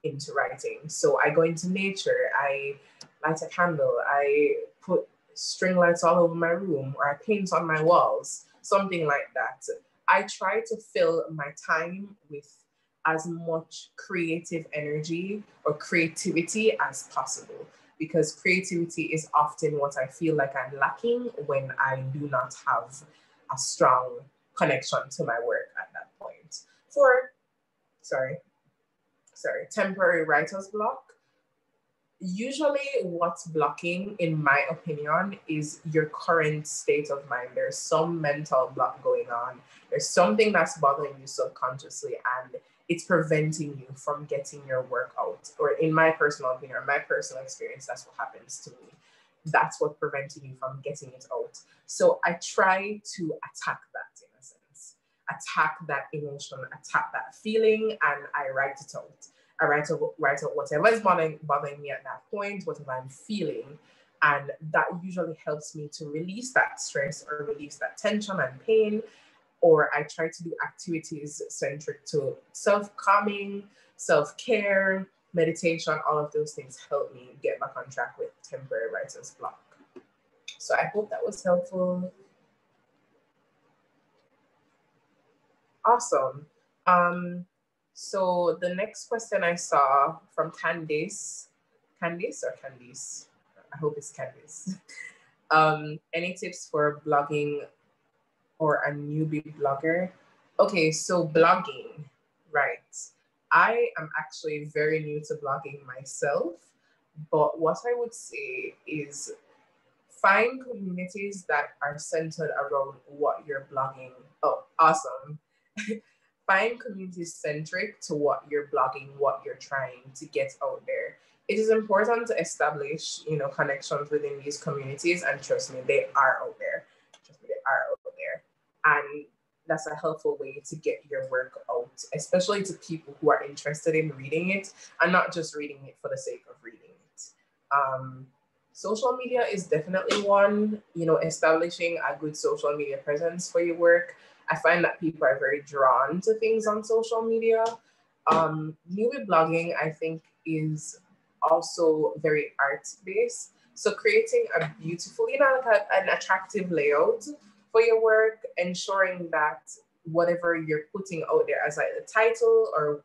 into writing. So I go into nature, I light a candle, I put string lights all over my room, or I paint on my walls, something like that. I try to fill my time with as much creative energy or creativity as possible, because creativity is often what I feel like I'm lacking when I do not have a strong connection to my work at that point. For, temporary writer's block, usually what's blocking, in my opinion, is your current state of mind. There's some mental block going on. There's something that's bothering you subconsciously, and it's preventing you from getting your work out. Or in my personal opinion, or my personal experience, that's what happens to me. That's what's preventing you from getting it out. So I try to attack that, in a sense. Attack that emotion, attack that feeling, and I write it out. I write out whatever is bothering me at that point, whatever I'm feeling. And that usually helps me to release that stress or release that tension and pain. Or I try to do activities centric to self-calming, self-care, meditation. All of those things help me get back on track with temporary writer's block. So I hope that was helpful. Awesome. So the next question I saw from Candice, I hope it's Candice. Any tips for blogging or a newbie blogger? Okay, so blogging, right. I am actually very new to blogging myself, but what I would say is find communities that are centered around what you're blogging. Oh, awesome. Find communities centric to what you're blogging, what you're trying to get out there. It is important to establish, connections within these communities, and trust me, they are out there. And that's a helpful way to get your work out, especially to people who are interested in reading it and not just reading it for the sake of reading it. Social media is definitely one, establishing a good social media presence for your work. I find that people are very drawn to things on social media. Newbie blogging, I think, is also very art-based. So creating a beautiful, an attractive layout for your work, ensuring that whatever you're putting out there as like the title or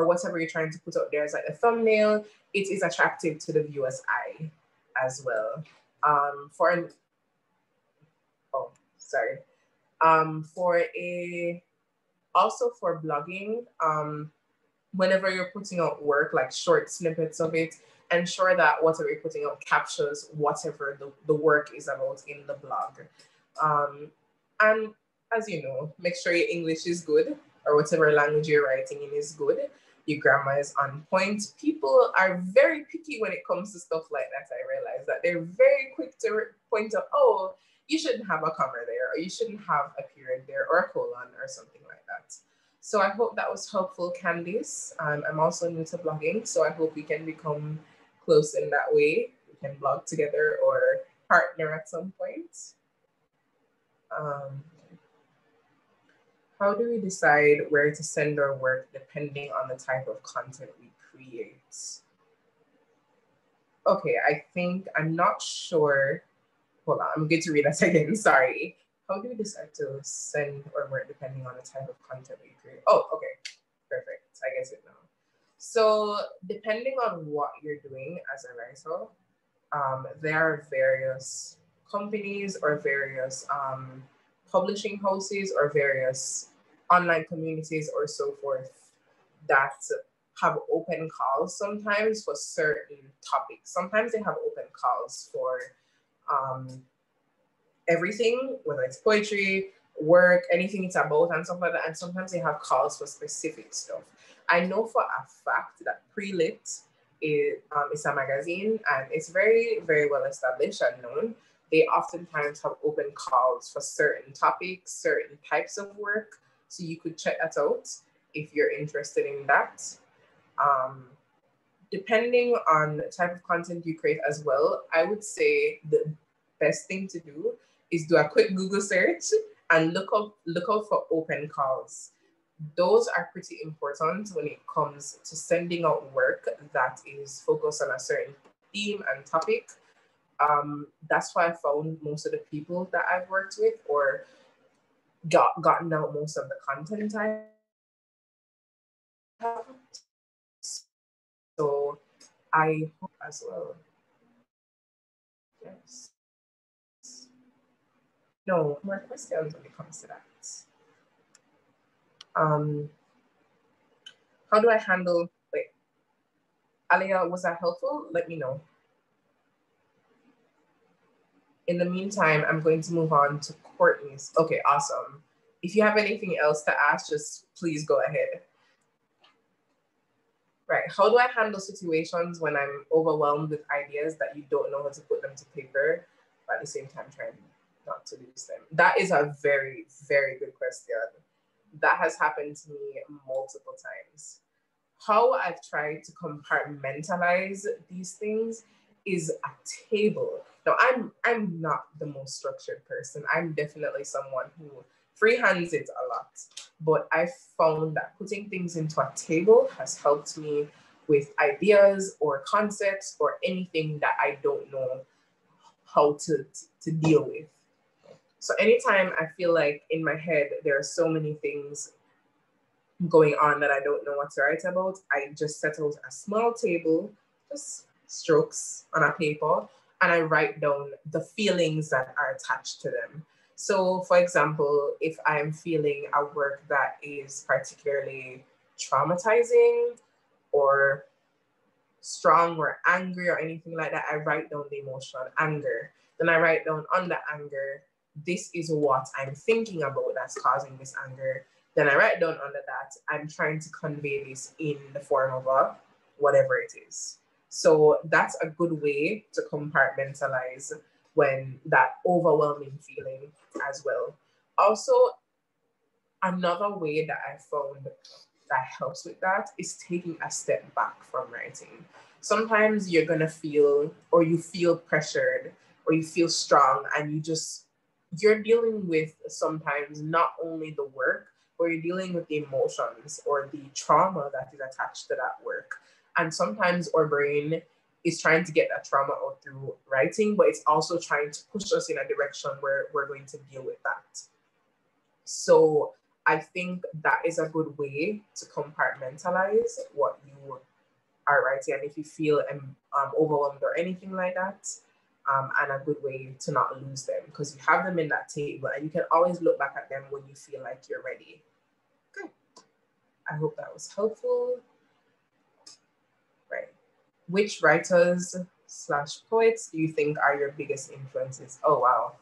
whatever you're trying to put out there as like a thumbnail, it is attractive to the viewer's eye as well. Also for blogging, whenever you're putting out work, like short snippets of it, ensure that whatever you're putting out captures whatever the work is about in the blog. And as you know, make sure your English is good, or whatever language you're writing in is good. Your grammar is on point. People are very picky when it comes to stuff like that. I realize that they're very quick to point out, oh, you shouldn't have a comma there, or you shouldn't have a period there, or a colon, or something like that. So I hope that was helpful, Candice. I'm also new to blogging, so I hope we can become close in that way. We can blog together or partner at some point. How do we decide where to send our work depending on the type of content we create? Okay, I'm not sure. Hold on, I'm going to read that again, sorry. How do we decide to send our work depending on the type of content we create? Oh, okay, perfect, I get it now. So depending on what you're doing as a writer, there are various companies or various publishing houses or various online communities or so forth that have open calls sometimes for certain topics. Sometimes they have open calls for everything, whether it's poetry, work, anything it's about and stuff like that. And sometimes they have calls for specific stuff. I know for a fact that Pre-Lit is a magazine, and it's very, very well established and known. They oftentimes have open calls for certain topics, certain types of work. So you could check that out if you're interested in that. Depending on the type of content you create as well, I would say the best thing to do is do a quick Google search and look out for open calls. Those are pretty important when it comes to sending out work that is focused on a certain theme and topic. That's why I found most of the people that I've worked with, or gotten out most of the content I have. So I hope as well. Yes. No more questions when it comes to that. How do I handle, wait, Alia, was that helpful? Let me know. In the meantime, I'm going to move on to Courtney's. Okay, awesome. If you have anything else to ask, just please go ahead. Right, how do I handle situations when I'm overwhelmed with ideas that you don't know how to put them to paper, but at the same time trying not to lose them? That is a very, very good question. That has happened to me multiple times. How I've tried to compartmentalize these things is a table. Now, I'm not the most structured person. I'm definitely someone who freehands it a lot, but I found that putting things into a table has helped me with ideas or concepts or anything that I don't know how to deal with. So anytime I feel like in my head, there are so many things going on that I don't know what to write about, I just set out a small table, just strokes on a paper, and I write down the feelings that are attached to them. So for example, if I'm feeling a work that is particularly traumatizing or strong or angry or anything like that, I write down the emotion anger. Then I write down on the anger, this is what I'm thinking about that's causing this anger. Then I write down under that, I'm trying to convey this in the form of a whatever it is. So that's a good way to compartmentalize when that overwhelming feeling as well. Also, another way that I found that helps with that is taking a step back from writing. Sometimes you're gonna feel, or you feel pressured, or you feel strong, and you're dealing with sometimes not only the work, but you're dealing with the emotions or the trauma that is attached to that work. And sometimes our brain is trying to get that trauma out through writing, but it's also trying to push us in a direction where we're going to deal with that. So I think that is a good way to compartmentalize what you are writing. And if you feel overwhelmed or anything like that, and a good way to not lose them, because you have them in that table and you can always look back at them when you feel like you're ready. Good. I hope that was helpful. Right. Which writers / poets do you think are your biggest influences? Oh, wow.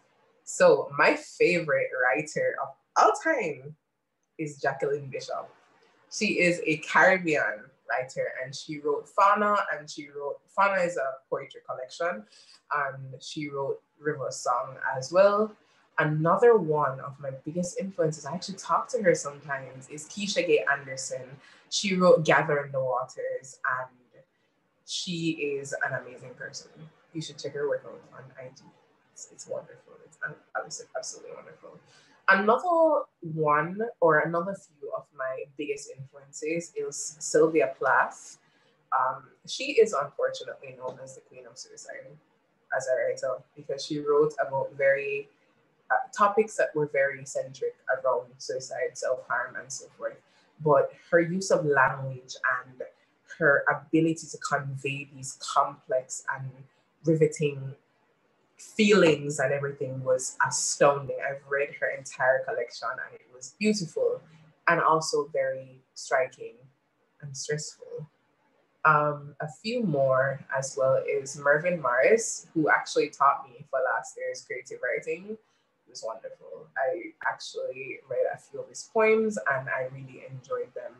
So my favorite writer of all time is Jacqueline Bishop. She is a Caribbean writer and she wrote Fauna, and Fauna is a poetry collection, and she wrote River Song as well. Another one of my biggest influences, I actually talk to her sometimes, is Keisha Gay Anderson. She wrote Gather in the Waters, and she is an amazing person. You should check her work out on IG. It's wonderful. It's absolutely wonderful. Another one, or another few of my biggest influences is Sylvia Plath. She is unfortunately known as the Queen of Suicide as a writer, because she wrote about very topics that were very centric around suicide, self-harm, and so forth. But her use of language and her ability to convey these complex and riveting feelings and everything was astounding. I've read her entire collection and it was beautiful and also very striking and stressful. A few more as well is Mervyn Morris, who actually taught me for last year's creative writing. It was wonderful. I actually read a few of his poems and I really enjoyed them.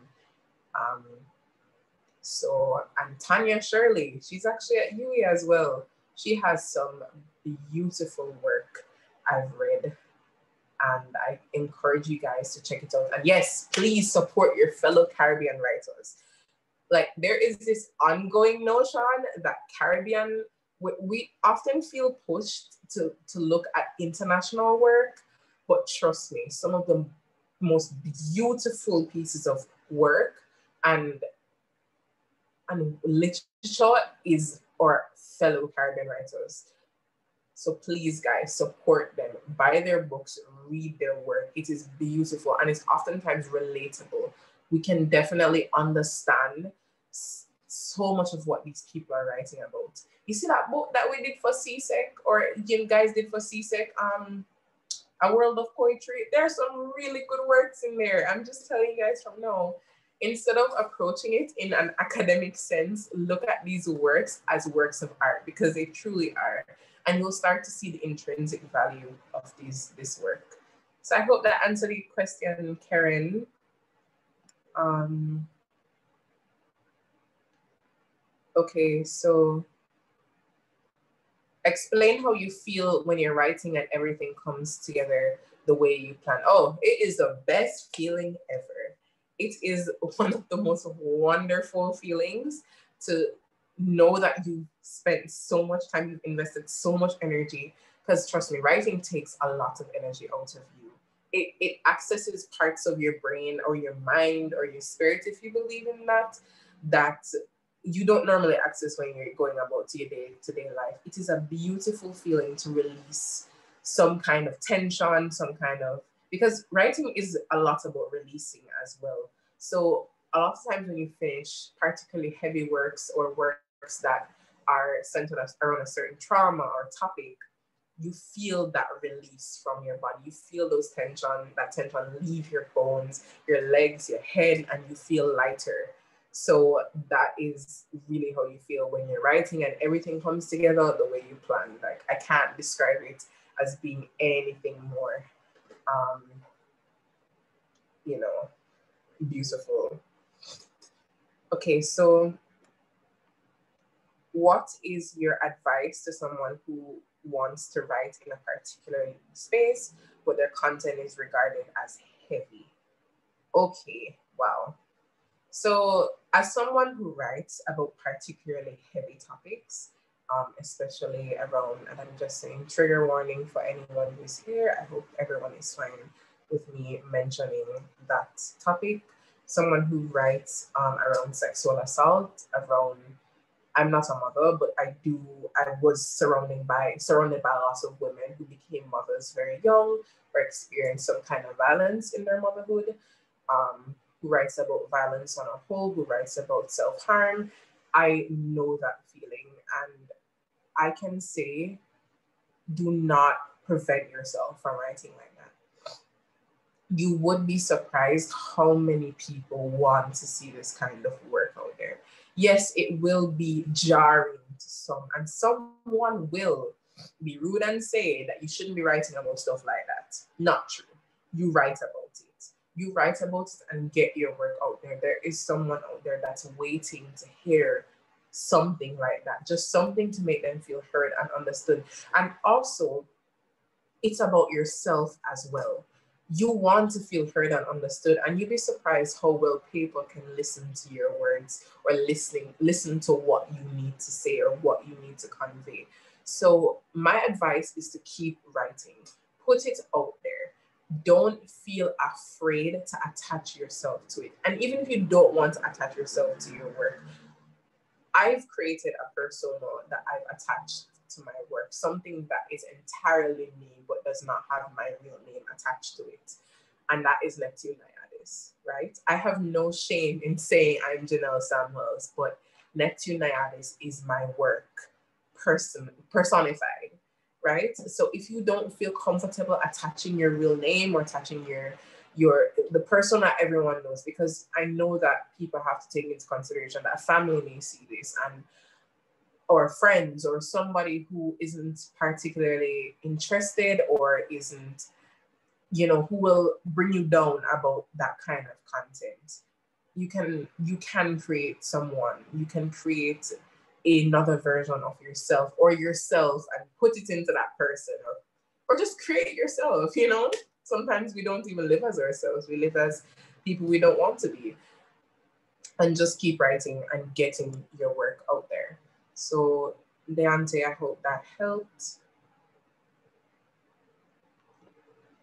And Tanya Shirley, she's actually at UE as well. She has some beautiful work I've read, and I encourage you guys to check it out. And yes, please support your fellow Caribbean writers. Like, there is this ongoing notion that Caribbean, we often feel pushed to look at international work, but trust me, some of the most beautiful pieces of work and literature is our fellow Caribbean writers. So please, guys, support them. Buy their books, read their work. It is beautiful and it's oftentimes relatable. We can definitely understand so much of what these people are writing about. You see that book that we did for CSEC, or you guys did for CSEC, A World of Poetry? There's some really good works in there. I'm just telling you guys from now. Instead of approaching it in an academic sense, look at these works as works of art, because they truly are. And you'll start to see the intrinsic value of this work. So I hope that answered your question, Karen. Okay, so explain how you feel when you're writing and everything comes together the way you plan. Oh, it is the best feeling ever. It is one of the most wonderful feelings to know that you spent so much time, you've invested so much energy, because trust me, writing takes a lot of energy out of you. It accesses parts of your brain or your mind or your spirit, if you believe in that, that you don't normally access when you're going about your day-to-day life. It is a beautiful feeling to release some kind of tension, some kind of, because writing is a lot about releasing as well. So a lot of times when you finish particularly heavy works or works that are centered around a certain trauma or topic, you feel that release from your body. You feel that tension leave your bones, your legs, your head, and you feel lighter. So that is really how you feel when you're writing and everything comes together the way you planned. Like, I can't describe it as being anything more, beautiful. Okay, so what is your advice to someone who wants to write in a particular space, but their content is regarded as heavy? Okay, wow. So as someone who writes about particularly heavy topics, especially around, and I'm just saying trigger warning for anyone who's here, I hope everyone is fine with me mentioning that topic. Someone who writes around sexual assault, around, I'm not a mother, but I was surrounded by lots of women who became mothers very young or experienced some kind of violence in their motherhood, who writes about violence on a whole, who writes about self-harm. I know that feeling, and I can say, do not prevent yourself from writing like that. You would be surprised how many people want to see this kind of work out there. Yes, it will be jarring to some, and someone will be rude and say that you shouldn't be writing about stuff like that. Not true. You write about it. You write about it and get your work out there. There is someone out there that's waiting to hear something like that, just something to make them feel heard and understood. And also, it's about yourself as well. You want to feel heard and understood, and you'd be surprised how well people can listen to your words or listen to what you need to say or what you need to convey. So my advice is to keep writing. Put it out there. Don't feel afraid to attach yourself to it. And even if you don't want to attach yourself to your work, I've created a persona that I've attached to my work, something that is entirely me but does not have my real name attached to it. And that is Neptune Naiadis, right? I have no shame in saying I'm Janelle Samuels, but Neptune Naiadis is my work personified, right? So if you don't feel comfortable attaching your real name or attaching the persona everyone knows, because I know that people have to take into consideration that a family may see this, or friends, or somebody who isn't particularly interested or isn't, who will bring you down about that kind of content. You can create someone, you can create another version of yourself and put it into that person, or just create yourself, Sometimes we don't even live as ourselves. We live as people we don't want to be. And just keep writing and getting your work out there. So, Deante, I hope that helped.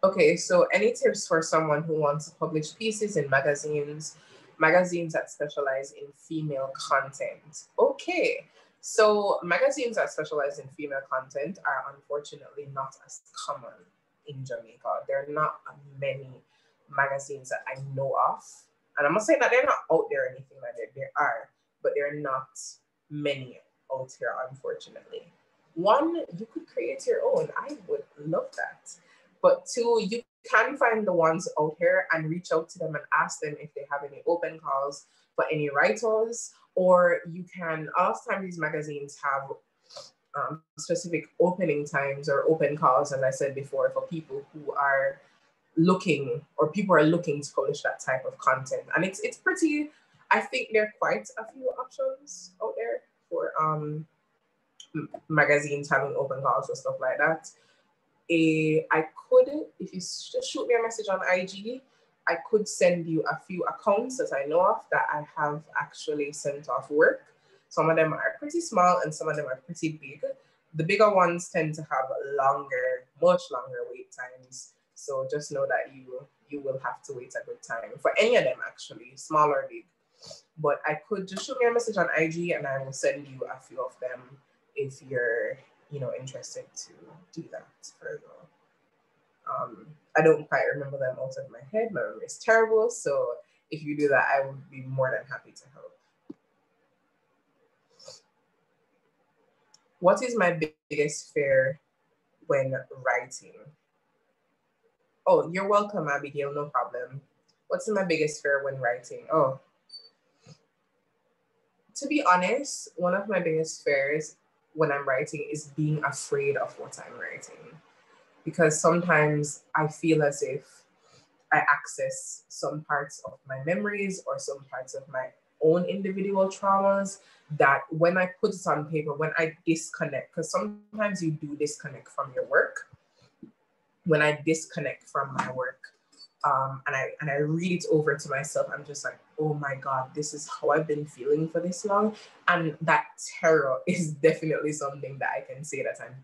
Okay, so any tips for someone who wants to publish pieces in magazines that specialize in female content? Okay, So magazines that specialize in female content are unfortunately not as common in Jamaica. There are not many magazines that I know of. And I'm not saying that they're not out there or anything like that. There are, but there are not many out here, unfortunately. One, you could create your own. I would love that. But two, you can find the ones out here and reach out to them and ask them if they have any open calls for any writers, or you can, a lot of times these magazines have specific opening times or open calls, as I said before, for people who are looking, or people are looking to publish that type of content. And it's pretty, I think there are quite a few options out there for magazines having open calls or stuff like that. I could, if you just shoot me a message on IG, I could send you a few accounts that I know of that I have actually sent off work. Some of them are pretty small and some of them are pretty big. The bigger ones tend to have longer, much longer wait times. So just know that you will have to wait a good time for any of them, actually, small or big. But I could just shoot me a message on IG and I will send you a few of them if you're, interested to do that further. I don't quite remember them out of my head. My memory is terrible. So if you do that, I would be more than happy to help. What is my biggest fear when writing? Oh, you're welcome, Abigail, no problem. What's my biggest fear when writing? Oh, to be honest, one of my biggest fears when I'm writing is being afraid of what I'm writing. Because sometimes I feel as if I access some parts of my memories or some parts of my own individual traumas that when I put it on paper, when I disconnect, because sometimes you do disconnect from your work. When I disconnect from my work and I read it over to myself, I'm just like, oh my God, this is how I've been feeling for this long. And that terror is definitely something that I can say that I'm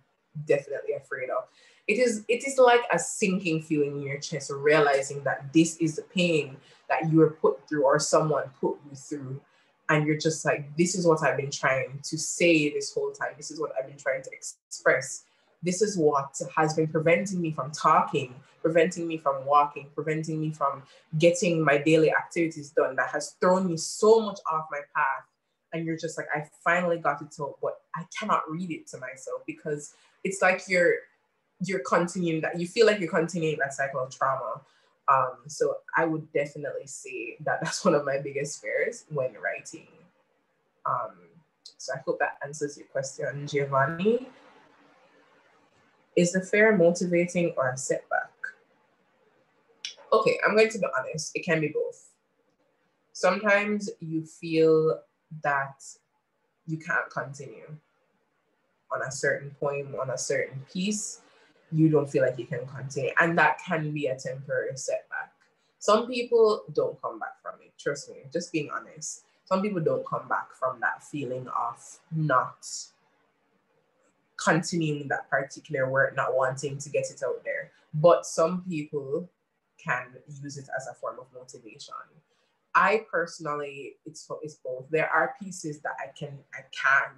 definitely afraid of. It is like a sinking feeling in your chest, realizing that this is the pain that you were put through or someone put you through. And you're just like, this is what I've been trying to say this whole time. This is what I've been trying to express. This is what has been preventing me from talking, preventing me from walking, preventing me from getting my daily activities done. That has thrown me so much off my path. And you're just like, I finally got it to, but I cannot read it to myself because it's like you're continuing that, you feel like you're continuing that cycle of trauma. So I would definitely say that that's one of my biggest fears when writing. So I hope that answers your question, Giovanni. Is the fear motivating or a setback? Okay, I'm going to be honest. It can be both. Sometimes you feel that you can't continue on a certain poem, on a certain piece. You don't feel like you can continue. And that can be a temporary setback. Some people don't come back from it. Trust me, just being honest. Some people don't come back from that feeling of not continuing that particular work, not wanting to get it out there. But some people can use it as a form of motivation. I personally, it's both. There are pieces that I can't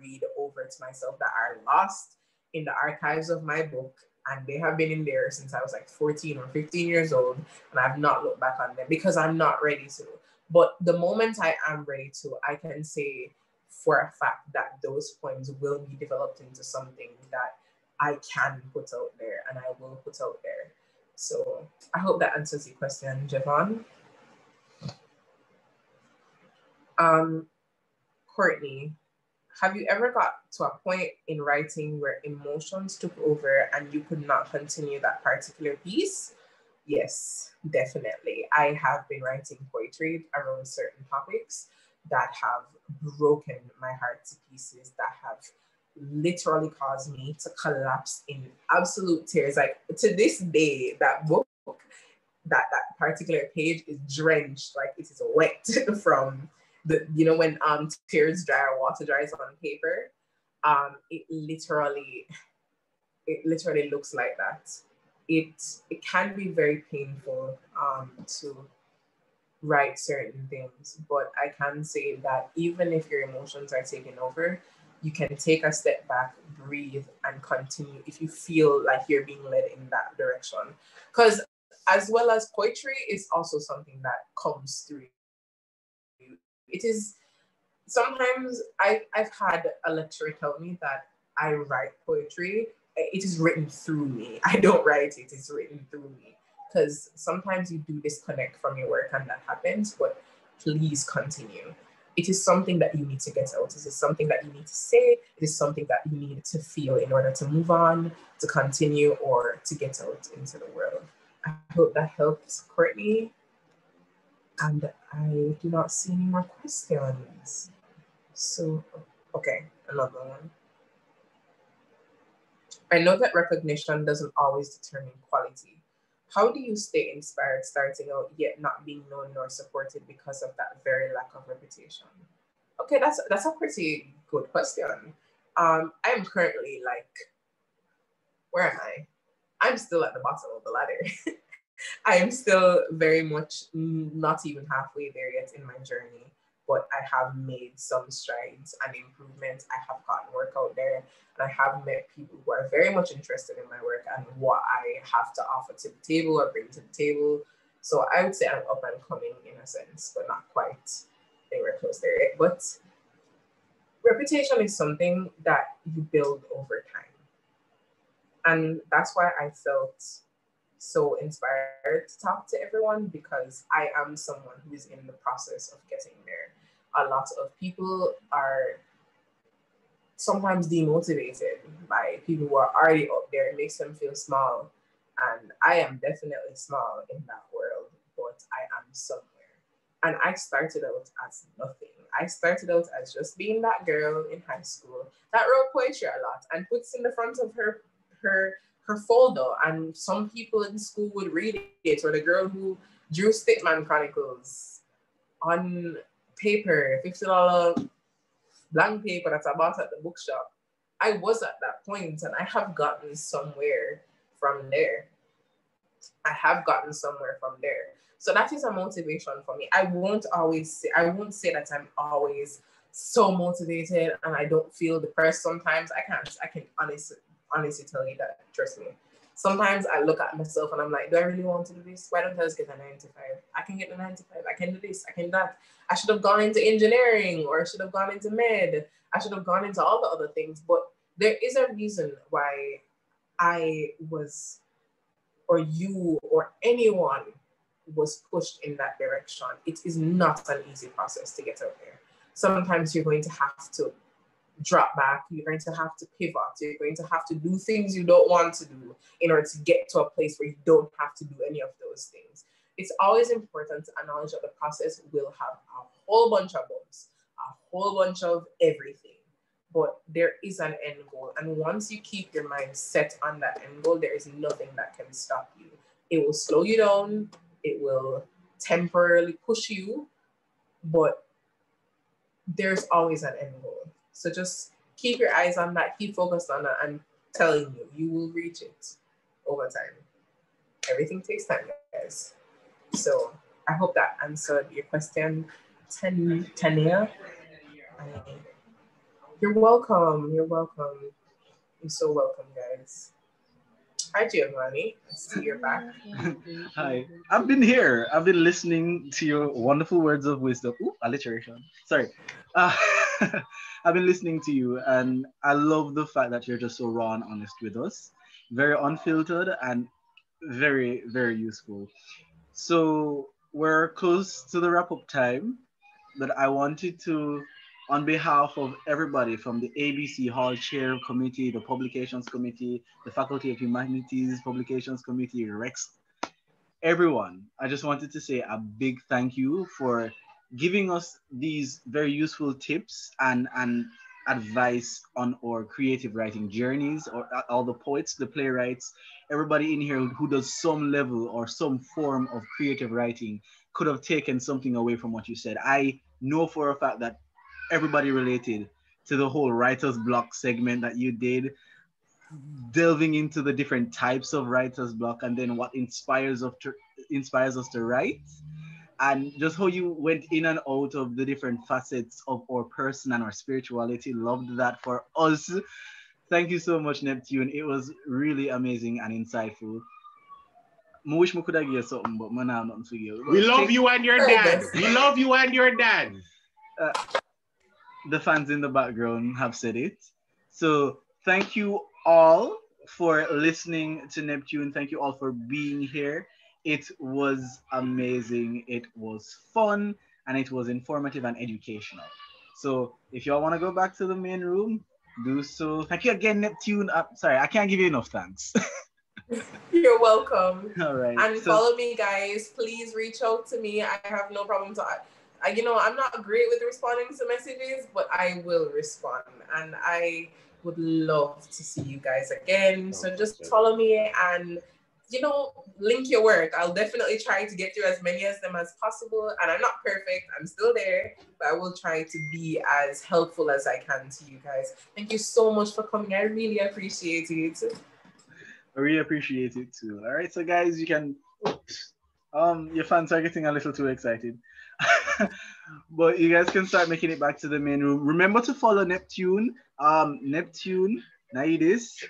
read over to myself that are lost in the archives of my book, and they have been in there since I was like 14 or 15 years old, and I've not looked back on them because I'm not ready to. But the moment I am ready to, I can say for a fact that those poems will be developed into something that I can put out there and I will put out there. So I hope that answers your question, Javon. Courtney, have you ever got to a point in writing where emotions took over and you could not continue that particular piece? Yes, definitely. I have been writing poetry around certain topics that have broken my heart to pieces, that have literally caused me to collapse in absolute tears. Like to this day, that book, that particular page is drenched, like it is wet from the, when tears dry or water dries on paper, it literally looks like that. It can be very painful to write certain things, but I can say that even if your emotions are taken over, you can take a step back, breathe, and continue if you feel like you're being led in that direction. Because as well as poetry is also something that comes through you. It is sometimes I've had a lecturer tell me that I write poetry. It is written through me. I don't write it, it's written through me. Because sometimes you do disconnect from your work and that happens, but please continue. It is something that you need to get out. It is something that you need to say. It is something that you need to feel in order to move on, to continue, or to get out into the world. I hope that helps, Courtney. And I do not see any more questions. So, okay, another one. I know that recognition doesn't always determine quality. How do you stay inspired starting out yet not being known nor supported because of that very lack of reputation? Okay, that's a pretty good question. I'm currently like, where am I? I'm still at the bottom of the ladder. I am still very much not even halfway there yet in my journey, but I have made some strides and improvements. I have gotten work out there, and I have met people who are very much interested in my work and what I have to offer to the table or bring to the table. So I would say I'm up and coming in a sense, but not quite anywhere close there yet. But reputation is something that you build over time. And that's why I felt so inspired to talk to everyone, because I am someone who is in the process of getting there. A lot of people are sometimes demotivated by people who are already up there. It makes them feel small. And I am definitely small in that world, but I am somewhere. And I started out as nothing. I started out as just being that girl in high school that wrote poetry a lot and puts in the front of her folder, and some people in school would read it, or the girl who drew Stickman Chronicles on paper, $50 blank paper that's about at the bookshop. I was at that point, and I have gotten somewhere from there. So that is a motivation for me. I won't say that I'm always so motivated and I don't feel depressed sometimes. I can honestly tell you that, trust me. Sometimes I look at myself and I'm like, do I really want to do this? Why don't I just get a 9 to 5? I can get a 9 to 5. I can do this. I can that. I should have gone into engineering, or I should have gone into med. I should have gone into all the other things. But there is a reason why I was, or you, or anyone was pushed in that direction. It is not an easy process to get out there. Sometimes you're going to have to drop back, you're going to have to pivot, you're going to have to do things you don't want to do in order to get to a place where you don't have to do any of those things. It's always important to acknowledge that the process will have a whole bunch of bumps, a whole bunch of everything, but there is an end goal. And once you keep your mind set on that end goal, there is nothing that can stop you. It will slow you down, it will temporarily push you, but there's always an end goal. So just keep your eyes on that, keep focused on that. I'm telling you, you will reach it over time. Everything takes time, guys. So I hope that answered your question, Tania. You're welcome. You're welcome. You're so welcome, guys. Hi, Giovanni. I see you're back. Hi. I've been here. I've been listening to your wonderful words of wisdom. Ooh, alliteration. Sorry. I've been listening to you, and I love the fact that you're just so raw and honest with us. Very unfiltered and very, very useful. So we're close to the wrap up time, but I wanted to, on behalf of everybody from the ABC Hall Chair Committee, the Publications Committee, the Faculty of Humanities Publications Committee, Rex, everyone, I just wanted to say a big thank you for giving us these very useful tips and advice on our creative writing journeys, or all the poets, the playwrights, everybody in here who does some level or some form of creative writing could have taken something away from what you said. I know for a fact that everybody related to the whole writer's block segment that you did, delving into the different types of writer's block and then what inspires us to write. and just how you went in and out of the different facets of our person and our spirituality. Loved that for us. Thank you so much, Neptune. It was really amazing and insightful. I wish I could have given you something, but I have nothing for you. We love you and your dad. We love you and your dad. The fans in the background have said it. So thank you all for listening to Neptune. Thank you all for being here. It was amazing. It was fun and it was informative and educational. So if y'all want to go back to the main room, do so. Thank you again, Neptune. Sorry, I can't give you enough thanks. You're welcome. All right. And follow me, guys. Please reach out to me. I have no problem to. I'm not great with responding to messages, but I will respond. And I would love to see you guys again. So just follow me and, link your work. I'll definitely try to get through as many of them as possible. And I'm not perfect. I'm still there, but I will try to be as helpful as I can to you guys. Thank you so much for coming. I really appreciate it. I really appreciate it too. All right, so guys, you can. Your fans are getting a little too excited, but you guys can start making it back to the main room. Remember to follow Neptune. Neptune Naiadis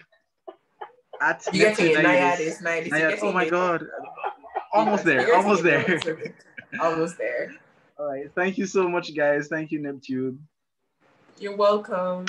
at You're Neptune getting it, Naiadis. Oh my God, almost there. Almost there. All right, thank you so much, guys. Thank you, Neptune. You're welcome.